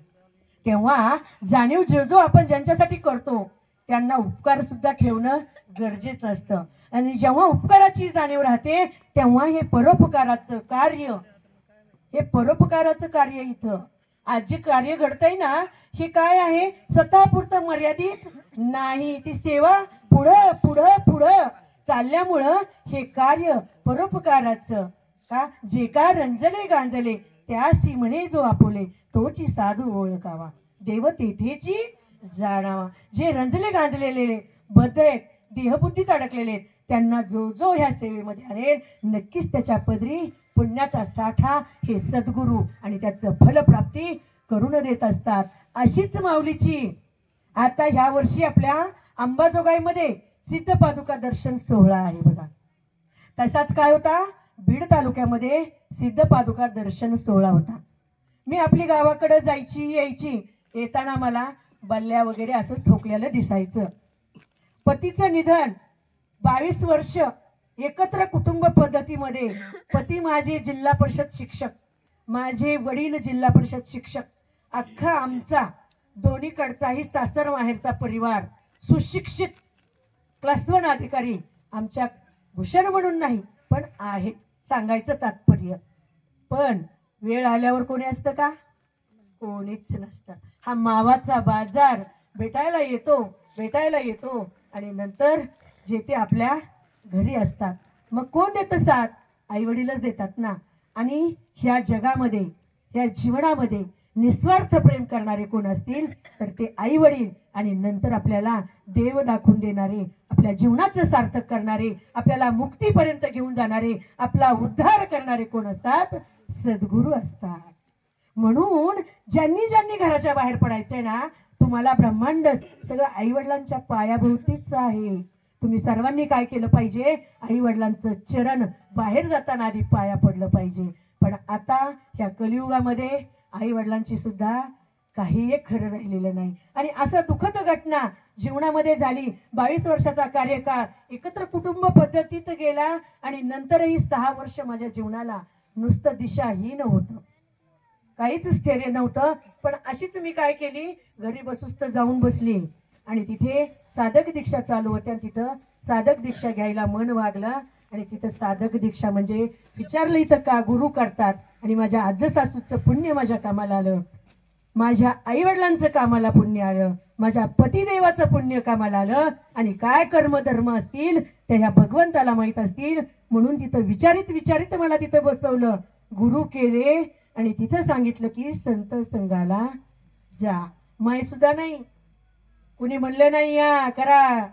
तेव्हा जाणीव जो आपण ज्यांच्यासाठी करतो त्यांना उपकार सुद्धा ठेवणं गरजेचं असतं. आणि जेव्हा उपकाराची जाणीव राहते तेव्हा हे परोपकाराचं कार्य इथं आज जे कार्य घडतंय ना, हे काय आहे, स्वतःपुरतं मर्यादित नाही. ती सेवा पुढं पुढं पुढं चालल्यामुळं हे कार्य परोपकाराचं का, जे का रंजले गांजले त्यासी म्हणे जो आपुले, तोची साधू ओळखावा, देव तेथेची जाणावा. जे रंजले गांजलेले बदल देहबुद्धीत अडकलेले त्यांना जो ह्या सेवेमध्ये आणेल, नक्कीच त्याच्या पदरी पुण्याचा साठा हे सद्गुरू आणि त्याचं फलप्राप्ती करून देत असतात. अशीच माऊलीची आता ह्या वर्षी आपल्या अंबाजोगाईमध्ये सिद्ध पादुका दर्शन सोहळा आहे बघा. तसाच काय होता, बीड तालुक्यामध्ये सिद्ध पादुका दर्शन सोहळा होता. मी आपली गावाकडे जायची यायची, येताना मला बल्ल्या वगैरे असं ठोकलेलं दिसायचं. पतीचं निधन, 22 वर्ष एकत्र कुटुंब पद्धतीमध्ये, पती माझे जिल्हा परिषद शिक्षक, माझे वडील जिल्हा परिषद शिक्षक, अख्खा आमचा दोन्हीकडचाही सासर माहेरचा परिवार सुशिक्षित क्लास 1 अधिकारी आमच्या भूषण म्हणून नाही पण आहेत, सांगायचं तात्पर्य. पण वेळ आल्यावर कोणी असतं का, कोणीच नसतं. हा मावाचा बाजार भेटायला येतो आणि नंतर जे ते आपल्या घरी असतात. मग कोण देतं साथ, आई वडीलच देतात ना. आणि ह्या जगामध्ये, ह्या जीवनामध्ये निस्वार्थ प्रेम करणारे कोण असतील तर ते आई वडील, आणि नंतर आपल्याला देव दाखवून देणारे, आपल्या जीवनाचं सार्थक करणारे, आपल्याला मुक्तीपर्यंत घेऊन जाणारे, आपला उद्धार करणारे कोण असतात, सद्गुरू असतात. म्हणून ज्यांनी घराच्या बाहेर पडायचंय ना, तुम्हाला ब्रह्मांड सगळं आई वडिलांच्या पायाभोवतीच आहे. तुम्ही सर्वांनी काय केलं पाहिजे, आई वडिलांचं चरण बाहेर जाताना आधी पाया पडलं पाहिजे. पण आता ह्या कलियुगामध्ये आई वडिलांची सुद्धा काही एक खरं राहिलेलं नाही. आणि असं दुःखद घटना जीवनामध्ये झाली. 22 वर्षाचा कार्यकाळ एकत्र कुटुंब पद्धतीत गेला आणि नंतरही 6 वर्ष माझ्या जीवनाला नुसतं दिशाहीन होतं, काहीच स्थैर्य नव्हतं. पण अशीच मी काय केली, घरी बसूस्त जाऊन बसली आणि तिथे साधक दीक्षा चालू होत्या. तिथं साधक दीक्षा घ्यायला मन वागलं आणि तिथं साधक दीक्षा म्हणजे विचारलं इथं का गुरु करतात. आणि माझ्या आजी सासूचं पुण्य माझ्या कामाला आलं, माझ्या आई वडिलांचं कामाला पुण्य आलं, माझ्या पतिदेवाचं पुण्य कामाला आलं. आणि काय कर्मधर्म असतील त्या ह्या भगवंताला माहित असतील. म्हणून तिथं विचारित मला तिथं बसवलं, गुरु केले आणि तिथं सांगितलं की संत संघाला जा. माहित सुद्धा नाही, कुणी म्हणले नाही या करा,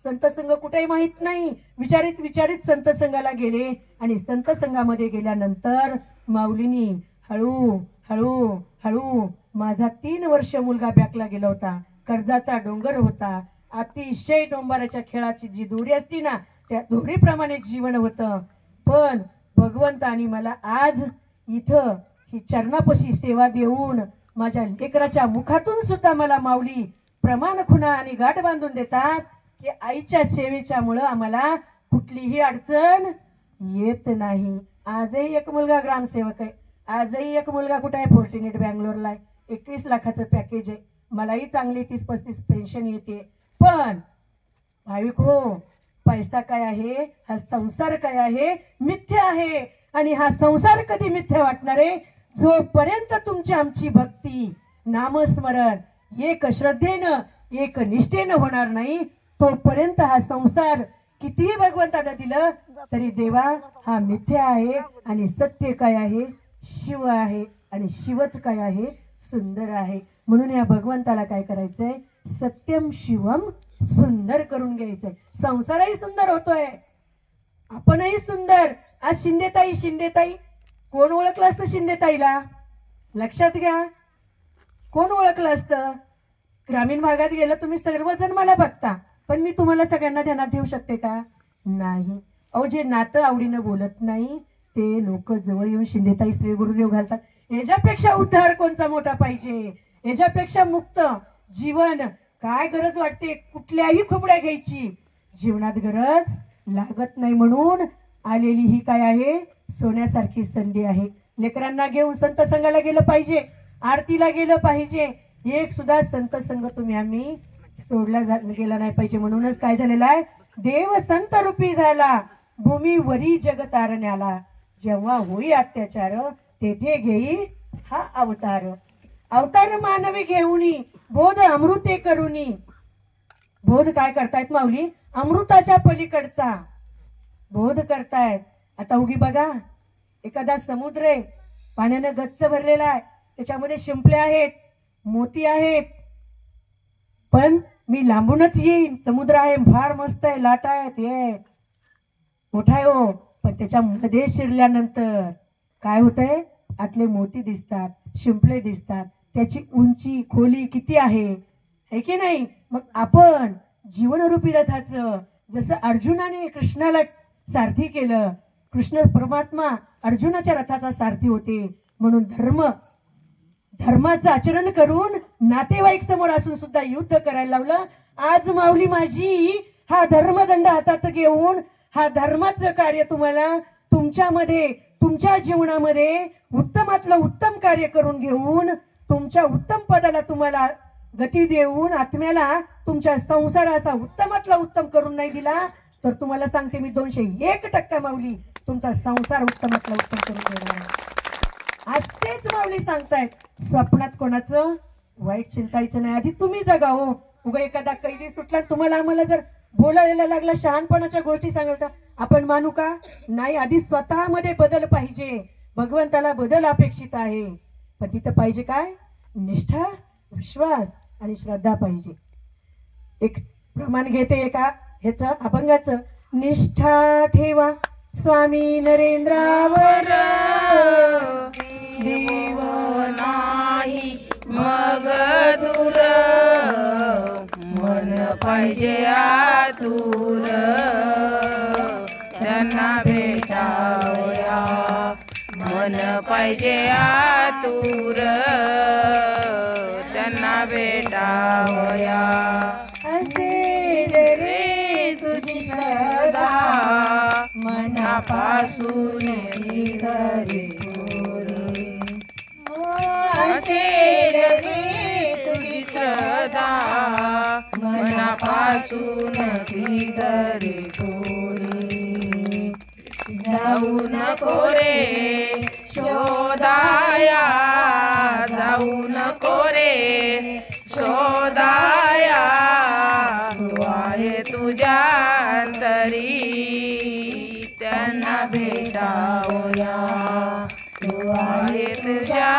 संत संघ कुठेही माहित नाही. विचारित संत संघाला गेले आणि संत संघामध्ये गेल्यानंतर माऊलीनी हळू हळू हळू माझा 3 वर्ष मुलगा बॅकला गेला होता, कर्जाचा डोंगर होता, अतिशय डोंबराच्या खेळाची जी दोरी असती ना त्या दोरीप्रमाणे जीवन होतं. पण भगवंतानी मला आज इथं ही चरणापाशी सेवा देऊन माझ्या लेकराच्या मुखातून सुद्धा मला माऊली प्रमाण खुणा आणि गाठ बांधून देतात की आईच्या सेवेच्या मुळे आम्हाला कुठलीही अडचण येत नाही. आजही एक मुलगा ग्रामसेवक आहे, आजही एक मुलगा कुठे आहे, फोर्टिनेट बँगलोरला आहे, 21 लाखाचं पॅकेज आहे, मलाही चांगली 30-35 पेन्शन येते. पण भाविक हो, पैसा काय आहे, हा संसार काय आहे, मिथ्या आहे. आणि हा संसार कधी मिथ्या वाटणार आहे, जोपर्यंत तुमची आमची भक्ती नामस्मरण एक श्रद्धेनं एक निष्ठेनं होणार नाही तोपर्यंत हा संसार कितीही भगवंतानं दिलं तरी देवा हा मिथ्या आहे. आणि सत्य काय आहे, शिव आहे, आणि शिवच काय आहे, सुंदर आहे. म्हणून या भगवंताला काय करायचंय, सत्यम शिवम सुंदर करून घ्यायचंय. संसारही सुंदर होतोय, आपणही सुंदर. आज शिंदेताई कोण ओळखलं असतं, शिंदेताईला लक्षात घ्या, कोण ओळखलं असतं, ग्रामीण भागात गेलं तुम्ही सर्वजण मला बघता, पण मी तुम्हाला सगळ्यांना ध्यानात ठेवू शकते का? नाही. अहो, जे नातं आवडीनं बोलत नाही ते लोक जवळ येऊन शिंदेताई श्री गुरुदेव घालतात. याच्यापेक्षा उद्धार कोणता मोठा पाहिजे? याच्यापेक्षा मुक्त जीवन काय गरज वाटते? कुठल्याही खोबड्या घ्यायची जीवनात गरज लागत नाही. म्हणून आलेली ही काय आहे? सोन्यासारखी संधी आहे. लेकरांना घेऊन संत संघाला गेलं पाहिजे, आरतीला गेलं पाहिजे. एक सुद्धा संत संघ तुम्ही आम्ही सोडला गेला नाही पाहिजे. म्हणूनच काय झालेलं आहे? देव संत रूपी झाला, भूमीवरी जग तारण्याला. जेव्हा होई अत्याचार, तेथे घेई हा अवतार. अवतार मानवी घेऊनी, बोध अमृते करुनी. बोध काय करतायत माऊली? अमृताच्या पलीकडचा बोध करतायत. आता उगी बघा, एखादा समुद्र आहे, पाण्यानं गच्च भरलेला आहे, त्याच्यामध्ये शिंपले आहेत, मोती आहेत, पण मी लांबूनच येईन, समुद्र आहे, फार मस्त आहे, लाटा आहेत, हे मोठा आहे हो, पण त्याच्यामध्ये शिरल्यानंतर काय होतंय? आतले मोती दिसतात, शिंपले दिसतात, त्याची उंची खोली किती आहे की नाही? मग आपण जीवनरूपी रथाचं जसं अर्जुनाने कृष्णाला सारथी केलं, कृष्ण परमात्मा अर्जुनाच्या रथाचा सारथी होते. म्हणून धर्माचं आचरण करून नातेवाईक समोर असून सुद्धा युद्ध करायला लावलं. आज माऊली माझी हा धर्मदंड हातात घेऊन हा धर्माचं कार्य तुम्हाला तुमच्यामध्ये तुमच्या जीवनामध्ये उत्तमातलं उत्तम कार्य करून घेऊन तुमच्या उत्तम पदाला तुम्हाला गती देऊन आत्म्याला तुमच्या संसाराचा उत्तमातला उत्तम करून नाही दिला तर तुम्हाला सांगते मी 201% माऊली तुमचा संसार उत्तमातला उत्तम करून देणार. आज तेच माऊली सांगतायत, स्वप्नात कोणाचं वाईट चिंतायचं नाही, आधी तुम्ही जगा हो. उगा एखादा कैदी सुटला तुम्हाला आम्हाला जर बोलायला लागला, शहाणपणाच्या गोष्टी सांगता, आपण मानू का? नाही. आधी स्वतःमध्ये बदल पाहिजे. भगवंताला बदल अपेक्षित आहे, पण तिथं पाहिजे काय? निष्ठा, विश्वास आणि श्रद्धा पाहिजे. एक प्रमाण घेते एका ह्याचं अभंगाचं. निष्ठा ठेवा स्वामी नरेंद्रावर, देव नाही मग दूर, मन पाहिजे आतुर, त्यांना भेटावया. मन पाहिजे आतुर, त्यांना भेटावया. असेल रे तुझी श्रद्धा मनापासून हरी गोरी. असेल रे तुझी श्रद्धा मनापासून हरी गोरी. जाऊ नको रे शोधाया, जाऊ नको रे शोधाया, तू आहे तुझ्या अंतरी, त्यांना भेटावया. तू आहे तुझ्या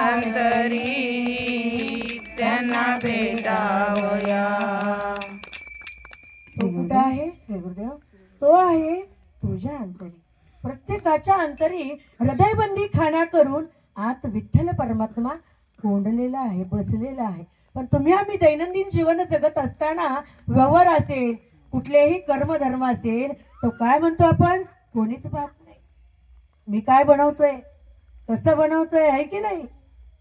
अंतरी, त्यांना भेटावया. तो कुठे आहे श्री गुरुदेव? तो आहे तुझ्या अंतरी. प्रत्येकाच्या अंतरी हृदयबंदी खाना करून आत विठ्ठल परमात्मा कोंडलेला आहे, बसलेला आहे. पण तुम्ही आम्ही दैनंदिन जीवन जगत असताना व्यवहार असेल, कुठलेही कर्मधर्म असेल, तो काय म्हणतो आपण? कोणीच पाहत नाही. मी काय बनवतोय, कसं बनवतोय, आहे की नाही?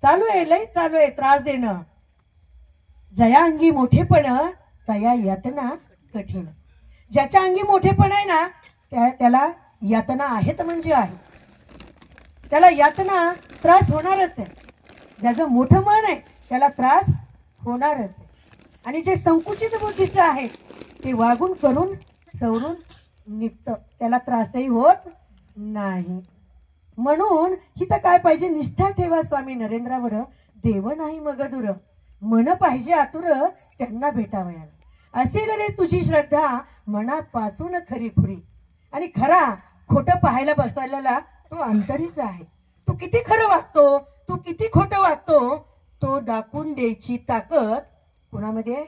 चालू आहे, लय चालू आहे त्रास देणं. जया अंगी मोठेपण तया यातना कठीण. ज्याच्या अंगी मोठेपण आहे ना त्याला यातना आहेत म्हणजे आहे, त्याला यातना त्रास होणारच आहे. ज्याचं मोठं मन आहे त्याला त्रास होणारच आहे. आणि जे संकुचित बुद्धीचं आहे ते वागून करून सवरून निघतं, त्याला त्रासही होत नाही. म्हणून हिथं काय पाहिजे? निष्ठा ठेवा स्वामी नरेंद्रावर, देव नाही मग दूर, मन पाहिजे आतुर, त्यांना भेटावयाला. असेल रे तुझी श्रद्धा मनापासून खरी खुरी. आणि खरा खोटं पाहायला बसलेला तो अंतरीच आहे. तू किती खरं वागतो, तू किती खोटं वागतो, तो दाखवून द्यायची ताकद कुणामध्ये?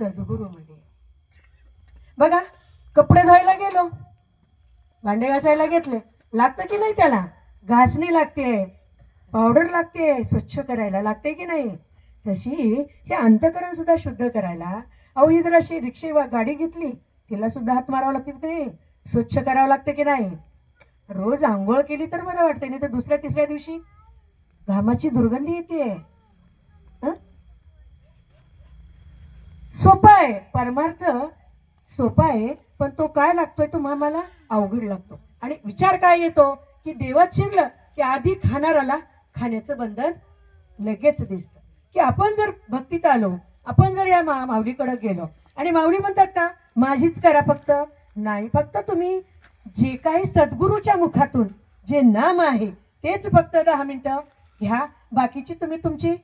सद्गुरूमध्ये. बघा, कपडे धुवायला गेलो, भांडे घासायला घेतले, लागतं की नाही? त्याला घासणी लागते, पावडर लागते, स्वच्छ करायला लागते की नाही? तशी हे अंतकरण सुद्धा शुद्ध करायला अहो ही जर अशी गाडी घेतली तिला सुद्धा हात मारावं लागते की नाही, स्वच्छ करावं लागते की नाही. रोज आंघोळ केली तर बरं वाटते, नाही तर दुसऱ्या तिसऱ्या दिवशी घामाची दुर्गंधी येते. सोपा आहे परमार्थ, सोपा आहे, पण तो काय लागतोय तो मला अवघड लागतो. आणि विचार काय येतो की देवात शिरलं की आधी खाणाराला खाण्याचं बंधन लगेच दिसतं. की आपण जर भक्तीत आलो, आपण जर या माऊलीकडे गेलो आणि माऊली म्हणतात का माझीच करा फक्त, नाही, फक्त तुम्ही जे काही सद्गुरूच्या मुखातून जे नाम आहे तेच फक्त 10 मिनिटं घ्या, बाकीची तुम्ही तुमची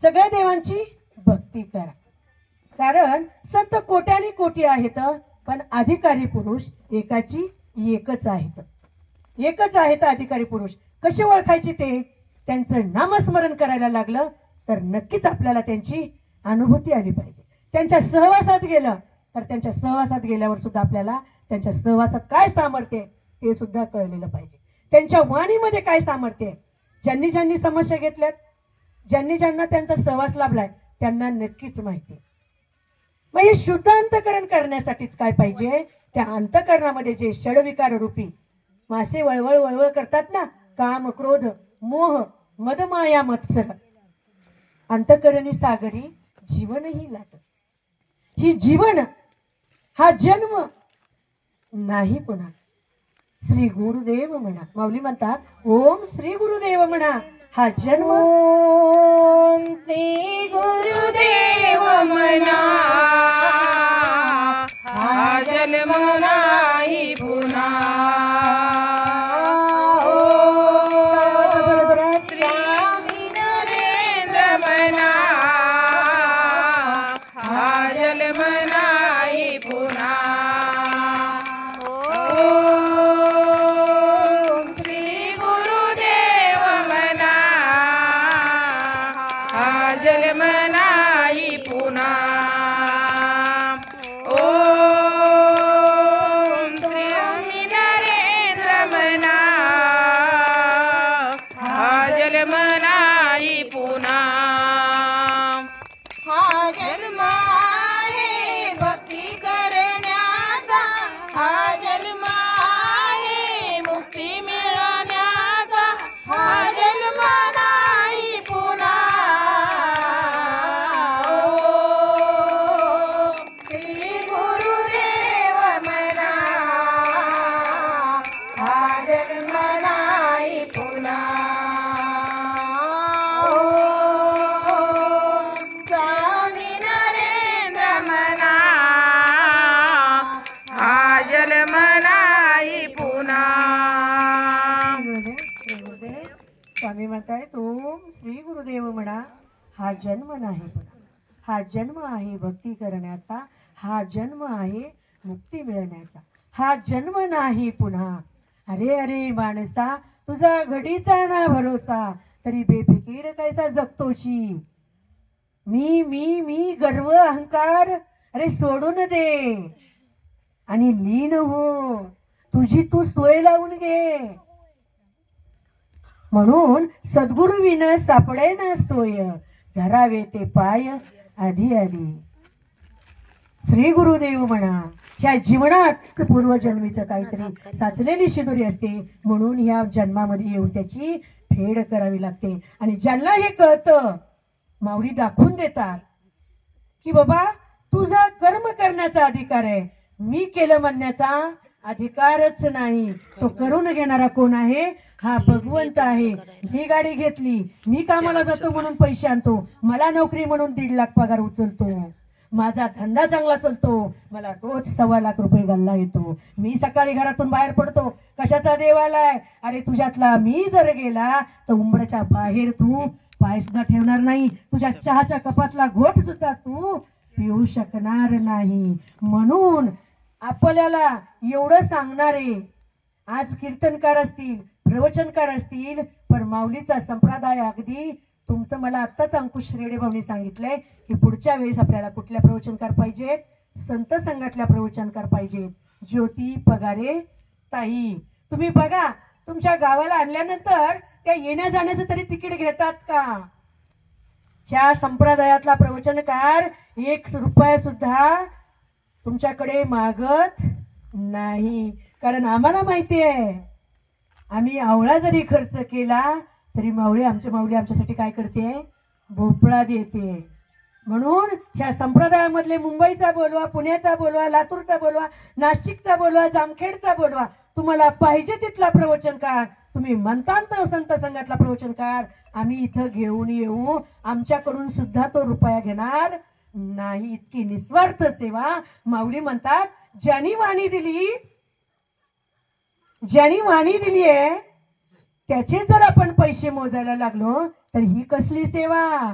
सगळ्या देवांची भक्ती करा. कारण संत कोट्यानी कोटी आहेत, पण अधिकारी पुरुष एकाची एकच आहेत. एकच आहेत अधिकारी पुरुष. कसे ओळखायचे ते? त्यांचं नामस्मरण करायला लागलं तर नक्कीच आपल्याला त्यांची अनुभूती आली पाहिजे. त्यांच्या सहवासात गेलं तर त्यांच्या सहवासात गेल्यावर सुद्धा आपल्याला त्यांच्या सहवासात काय सामर्थ्य ते सुद्धा कळलेलं पाहिजे. त्यांच्या वाणीमध्ये काय सामर्थ्य. ज्यांनी ज्यांनी समस्या घेतल्यात, ज्यांनी ज्यांना त्यांचा सहवास लाभलाय त्यांना नक्कीच माहिती. मग हे शुद्ध अंतकरण करण्यासाठीच काय पाहिजे, त्या अंतकरणामध्ये जे षडविकार रूपी मासे वळवळ वळवळ करतात ना, काम क्रोध मोह मदमाया मत्सर, अंतकरणी सागरी जीवनही लाट. ही जीवन हा जन्म नाही पुन्हा. श्री गुरुदेव म्हणा. माऊली म्हणतात ओम श्री गुरुदेव म्हणा. हा जन्म ओम श्री गुरुदेव म्हणा, हा जन्म नाही पुन्हा. स्वामी म्हणतायत ओम श्री गुरुदेव म्हणा. हा जन्म नाही पुन्हा. हा जन्म आहे भक्ती करण्याचा, हा जन्म आहे मुक्ती मिळण्याचा, हा जन्म नाही पुन्हा. अरे अरे माणसा, तुझा घडीचा ना भरोसा, तरी बेफिकीर कैसा जगतोची. मी मी मी गर्व अहंकार अरे सोडून दे आणि लीन हो, तुझी तू सोय लावून घे. म्हणून सद्गुरु विन सापडे ना सोय, धरावे ते पाय आधी आधी. श्री गुरुदेव म्हणा. ह्या जीवनात पूर्वजन्मीचं काहीतरी साचलेली शिदोरी असते, म्हणून ह्या जन्मामध्ये येऊन त्याची फेड करावी लागते. आणि ज्यांना हे कळतं माऊली दाखवून देतात की बाबा तुझा कर्म करण्याचा अधिकार आहे, मी केलं म्हणण्याचा अधिकारच नाही. तो करून घेणारा कोण आहे? हा भगवंत आहे. मी गाडी घेतली, मी कामाला जातो म्हणून पैसे आणतो, मला नोकरी म्हणून 1.5 लाख पगार उचलतो, माझा धंदा चांगला चालतो, मला रोज 1.25 लाख रुपये गल्ला येतो, मी सकाळी घरातून बाहेर पडतो, कशाचा देव आलाय? अरे तुझ्यातला मी जर गेला तर उंबराच्या बाहेर तू पाय सुद्धा ठेवणार नाही, तुझ्या चहाच्या कपातला घोट सुद्धा तू पिऊ शकणार नाही. म्हणून आपल्याला एवढं सांगणारे आज कीर्तनकार असतील, प्रवचनकार असतील, पण माऊलीचा संप्रदाय अगदी तुमचं मला आत्ताच अंकुश रेडे भाऊनी सांगितलंय की पुढच्या वेळेस आपल्याला कुठल्या प्रवचनकार पाहिजेत? संत संघातल्या प्रवचनकार पाहिजेत. ज्योती पगारे ताई, तुम्ही बघा तुमच्या गावाला आणल्यानंतर त्या येण्या जाण्याचं तरी तिकीट घेतात का? ह्या संप्रदायातला प्रवचनकार 1 रुपया सुद्धा तुमच्याकडे मागत नाही, कारण आम्हाला माहिती आहे आम्ही आवळा जरी खर्च केला तरी माऊली आमच्यासाठी काय करते, भोपळा देते. म्हणून ह्या संप्रदायामधले मुंबईचा बोलवा, पुण्याचा बोलवा, लातूरचा बोलवा, नाशिकचा बोलवा, जामखेडचा बोलवा, तुम्हाला पाहिजे तिथला प्रवचनकार, तुम्ही म्हणता तो संत संघातला प्रवचनकार आम्ही इथं घेऊन येऊ, आमच्याकडून सुद्धा तो रुपया घेणार नाही. इतकी निस्वार्थ सेवा. माऊली म्हणतात ज्यांनी वाणी दिली आहे त्याचे जर आपण पैसे मोजायला लागलो तर ही कसली सेवा.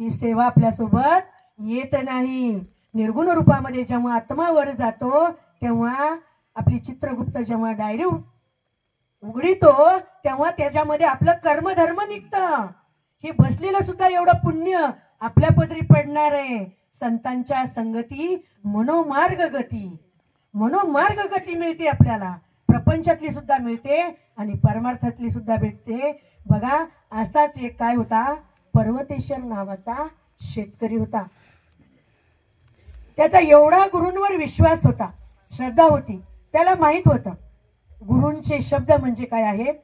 ही सेवा आपल्यासोबत येत नाही. निर्गुण रूपामध्ये जेव्हा आत्मा वर जातो तेव्हा आपली चित्रगुप्त जेव्हा डायरी उघडीतो तेव्हा त्याच्यामध्ये आपलं कर्मधर्म निघतं. हे बसलेलं सुद्धा एवढं पुण्य आपल्या पदरी पडणार आहे. संतांच्या संगती मनोमार्ग गती मिळते आपल्याला, प्रपंचातली सुद्धा मिळते आणि परमार्थातली सुद्धा भेटते. बघा असाच एक काय होता, पर्वतेश्वर नावाचा शेतकरी होता. त्याचा एवढा गुरूंवर विश्वास होता, श्रद्धा होती. त्याला माहित होतं गुरूंचे शब्द म्हणजे काय आहेत,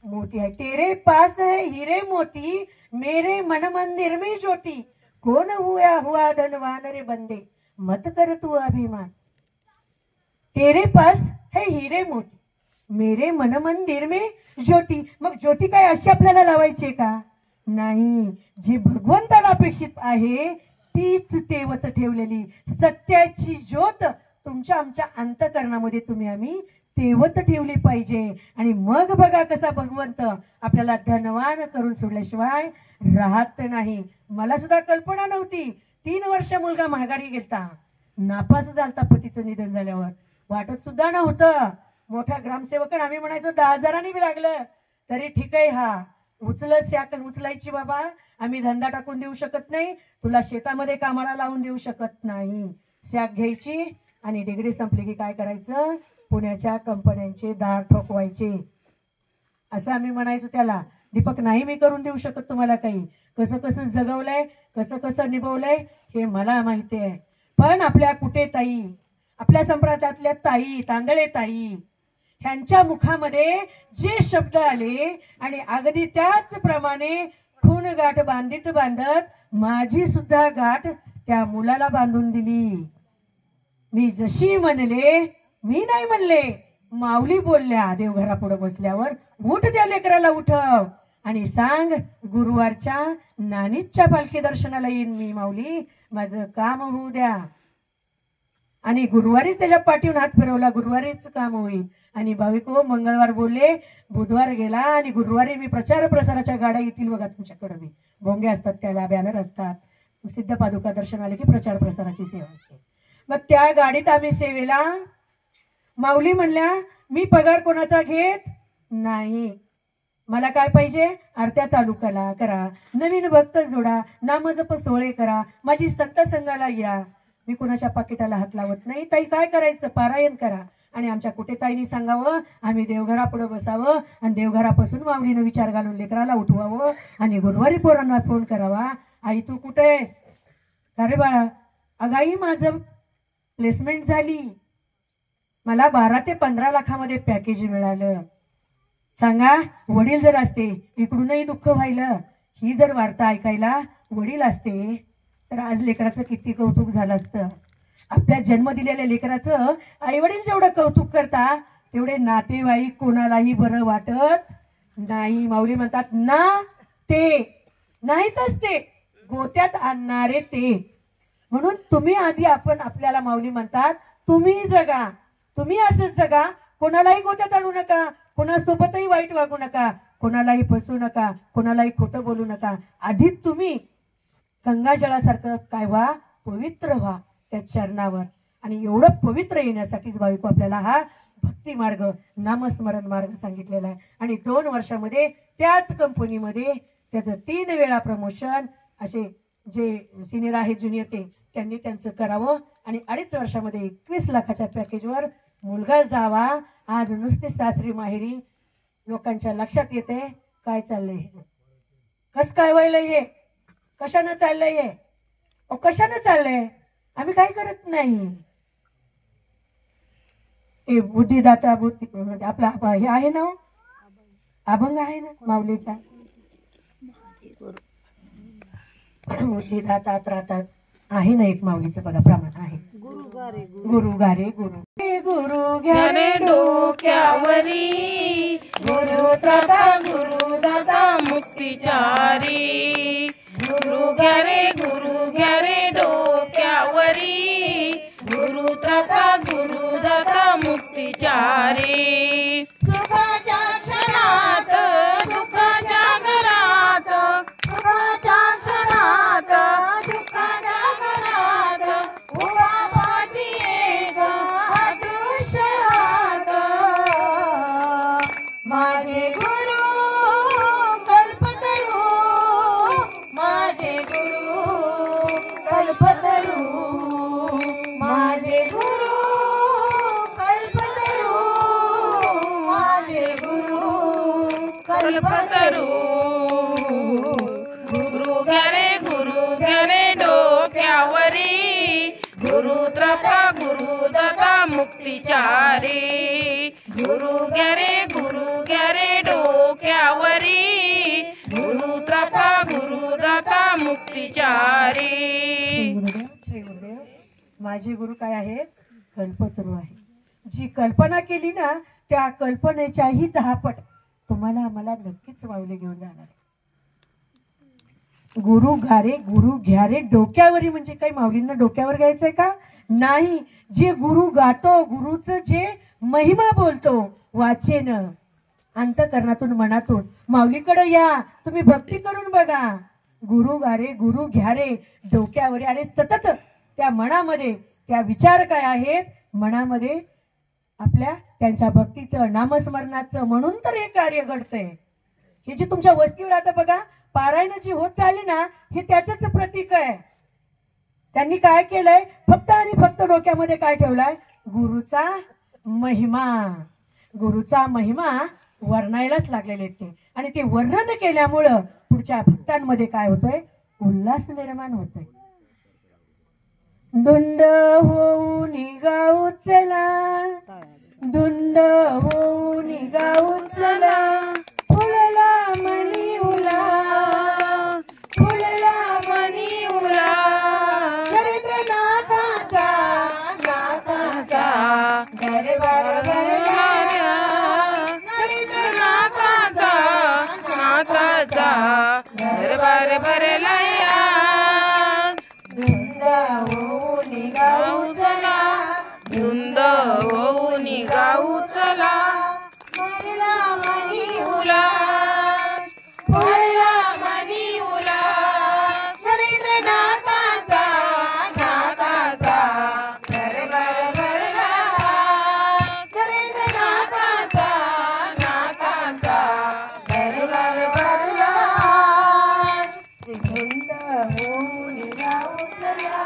मोती आहे. तेरे पास है हीरे मोती, मेरे मन मंदिर में ज्योति, कौन हुआ धनवान रे बंदे, मत कर तू अभिमान. तेरे पास है हीरे मोती, मेरे मन मंदिर में ज्योति. मग ज्योती काय अशी आपल्याला लावायची का, नाही. जी भगवंताला अपेक्षित आहे तीच तेवत ठेवलेली सत्याची ज्योत तुमच्या आमच्या अंतःकरणामध्ये आम्ही तेवत ठेवली पाहिजे. आणि मग बघा कसा भगवंत आपल्याला धनवान करून सोडल्याशिवाय राहत नाही. मला सुद्धा कल्पना नव्हती. 3 वर्ष मुलगा माघारी गेलता, नापास झालता पतीचं निधन झाल्यावर, वाटत सुद्धा नव्हतं. मोठा ग्रामसेवक आम्ही म्हणायचो 10,000 बी लागलं तरी ठीक आहे, हा उचलायची बाबा, आम्ही धंदा टाकून देऊ शकत नाही, तुला शेतामध्ये कामाला लावून देऊ शकत नाही. सॅक घ्यायची आणि डिग्री संपली की काय करायचं, पुण्याच्या कंपन्यांचे दार ठोकवायचे. असं आम्ही म्हणायचो त्याला. दीपक नाही मी करून देऊ शकत तुम्हाला काही, कसं कसं जगवलंय, कसं कसं निभवलंय हे मला माहिती आहे. पण आपल्या कुठे ताई, आपल्या संप्रदायातल्या ताई, तांदळे ताई, ह्यांच्या मुखामध्ये जे शब्द आले आणि अगदी त्याचप्रमाणे खून गाठ बांधित माझी सुद्धा गाठ त्या मुलाला बांधून दिली. मी जशी म्हणले, मी नाही म्हणले, माऊली बोलल्या देवघरापुढे बसल्यावर, उठ त्या लेकराला उठव आणि सांग गुरुवारच्या नानीच्या पालखी दर्शनाला येईन मी माऊली, माझं काम होऊ द्या. आणि गुरुवारीच त्याच्या पाठीवर हात फिरवला, गुरुवारीच काम होईल. आणि भाविको मंगळवार बोलले, बुधवार गेला आणि गुरुवारी मी प्रचार प्रसाराच्या गाड्या येतील बघा तुमच्याकडे, मी भोंगे असतात त्याला, बॅनर असतात, सिद्ध पादुका दर्शन आले की प्रचार प्रसाराची सेवा असते. मग त्या गाडीत आम्ही सेवेला, माऊली म्हणल्या मी पगार कोणाचा घेत नाही, मला काय पाहिजे, आरत्या चालू करा, नवीन भक्त जोडा, नामजप सोहळे करा, माझी संत संघाला या. मी कोणाच्या पाकिटाला हात लावत नाही. ताई काय करायचं, पारायण करा. आणि आमच्या कुठे ताईंनी सांगावं आम्ही देवघरापुढे बसावं आणि देवघरापासून माऊलीनं विचार घालून लेकराला उठवावं आणि गुरुवारी पोरांना फोन करावा, आई तू कुठे आहेस, अरे बाळा, अगाई माझं प्लेसमेंट झाली, मला 12 ते 15 लाखामध्ये पॅकेज मिळालं. सांगा, वडील जर असते, इकडूनही दुःख व्हायलं, ही जर वार्ता ऐकायला वडील असते तर आज लेकराचं किती कौतुक झालं असतं. आपल्या जन्म दिलेल्या लेकराचं आई वडील जेवढं कौतुक करता तेवढे नातेवाईक कोणालाही बरं वाटत नाही. माऊली म्हणतात ना ते नाहीतच ते गोत्यात आणणारे ते. म्हणून तुम्ही आधी आपल्याला माऊली म्हणतात तुम्ही जगा, तुम्ही असंच जगा, कोणालाही गोत्यात आणू नका, कोणासोबतही वाईट वागू नका, कोणालाही फसू नका, कोणालाही खोटं बोलू नका. आधी तुम्ही गंगाजळासारखं काय व्हा, पवित्र व्हा त्या चरणावर. आणि एवढं पवित्र येण्यासाठीच भाविको आपल्याला हा भक्ती मार्ग, नामस्मरण मार्ग सांगितलेला आहे. आणि 2 वर्षामध्ये त्याच कंपनीमध्ये त्याचं 3 वेळा प्रमोशन, असे जे सिनियर आहेत ज्युनियर त्यांनी त्यांचं करावं. आणि 2.5 वर्षामध्ये 21 लाखाच्या पॅकेजवर मुलगा जावा. आज नुसते सासरी माहेरी लोकांच्या लक्षात येते काय चाललंय, कस काय व्हायला हे. कशानं चाललंय हे? कशानं चाललंय? आम्ही काही करत नाही. हे बुद्धिदाता आपला हे आहे ना, अभंग आहे ना माऊलीचा, बुद्धिदाता त्राता आहे ना एक माऊलीचं बघा प्रमाण आहे. गुरु गारे गुरु घ्यारे डोक्यावरी, गुरु त्राता गुरु दाता मुक्तिचारी. गुरु घ्यारे डोक्यावरी, गुरु त्राता गुरु दाता मुक्तिचारी. सुखाच्या क्षणात दुःखाच्या घरात, सुखाच्या क्षणात दुःखाच्या घरात, उभा पाठी एक अदृश्य हात. माझे गुरु कल्पतरू, माझे गुरु कल्पतरू, माझे गुरु कल्पतरू, माझे गुरु कल्पतरू. गुरु घ्यारे डोक्यावरी, गुरु त्राता गुरु दाता मुक्तिचारी. गुरु घ्यारे डोक्यावरी, गुरु त्राता गुरु दाता मुक्तिचारी. श्री गुरुदेव, माझे गुरु काय आहेत? कल्पतरू आहे. जी कल्पना केली ना त्या कल्पनेच्याही 10 पट तुम्हाला आम्हाला नक्कीच माऊली घेऊन जाणार आहे. गुरु घ्यारे डोक्यावरी म्हणजे काही माऊलींना डोक्यावर घ्यायचंय का? नाही. जे गुरु गातो, गुरुचं जे महिमा बोलतो वाचेन अंतकरणातून मनातून, माऊलीकडे या, तुम्ही भक्ती करून बघा. गुरु घ्यारे डोक्यावर. अरे सतत त्या मनामध्ये त्या विचार काय आहेत मनामध्ये आपल्या, त्यांच्या भक्तीचं नामस्मरणाचं, म्हणून तर हे कार्य घडतंय. हे जे तुमच्या वस्तीवर आता बघा पारायणाची होत चालली ना, हे त्याचंच प्रतीक आहे. त्यांनी काय केलंय? फक्त आणि फक्त डोक्यामध्ये काय ठेवलाय? गुरुचा महिमा. गुरुचा महिमा वर्णायलाच लागलेले ते, आणि ते वर्णन केल्यामुळं पुढच्या भक्तांमध्ये काय होतोय? उल्हास निर्माण होतोय. धुंद होऊन गाऊ चला, धुंद होऊन गाऊ चला, फुलला मनी उला, फुलला मनी उला. चरित्र नाथाचा दरबार भरला, चरित्र नाथाचा दरबार भरला. धुंद होऊन गाऊ चला, धुंद होऊन गाऊ चला, फुलला मनी उला, फुलला मनी उला. चरित्र नाथाचा दरबार भरला, चरित्र नाथाचा दरबार भरला. धुंद होऊन गाऊ चला,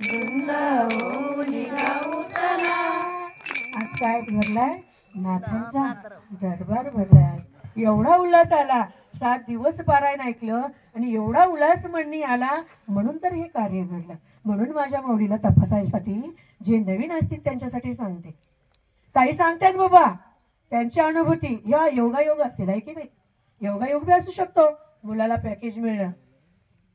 धुंद होऊन गाऊ चला. आज काय भरलाय? नाथांचा दरबार भरलाय. एवढा उल्हास आला, 7 दिवस पारायण ऐकलं आणि एवढा उल्हास म्हणणी आला, म्हणून तर हे कार्य घडलं. म्हणून माझ्या माऊलीला तपासायसाठी जे नवीन असतील त्यांच्यासाठी सांगते. काही सांगतात बाबा त्यांची अनुभूती, या योगायोग असेल आहे की नाही? योगायोग बी असू शकतो. मुलाला पॅकेज मिळणं.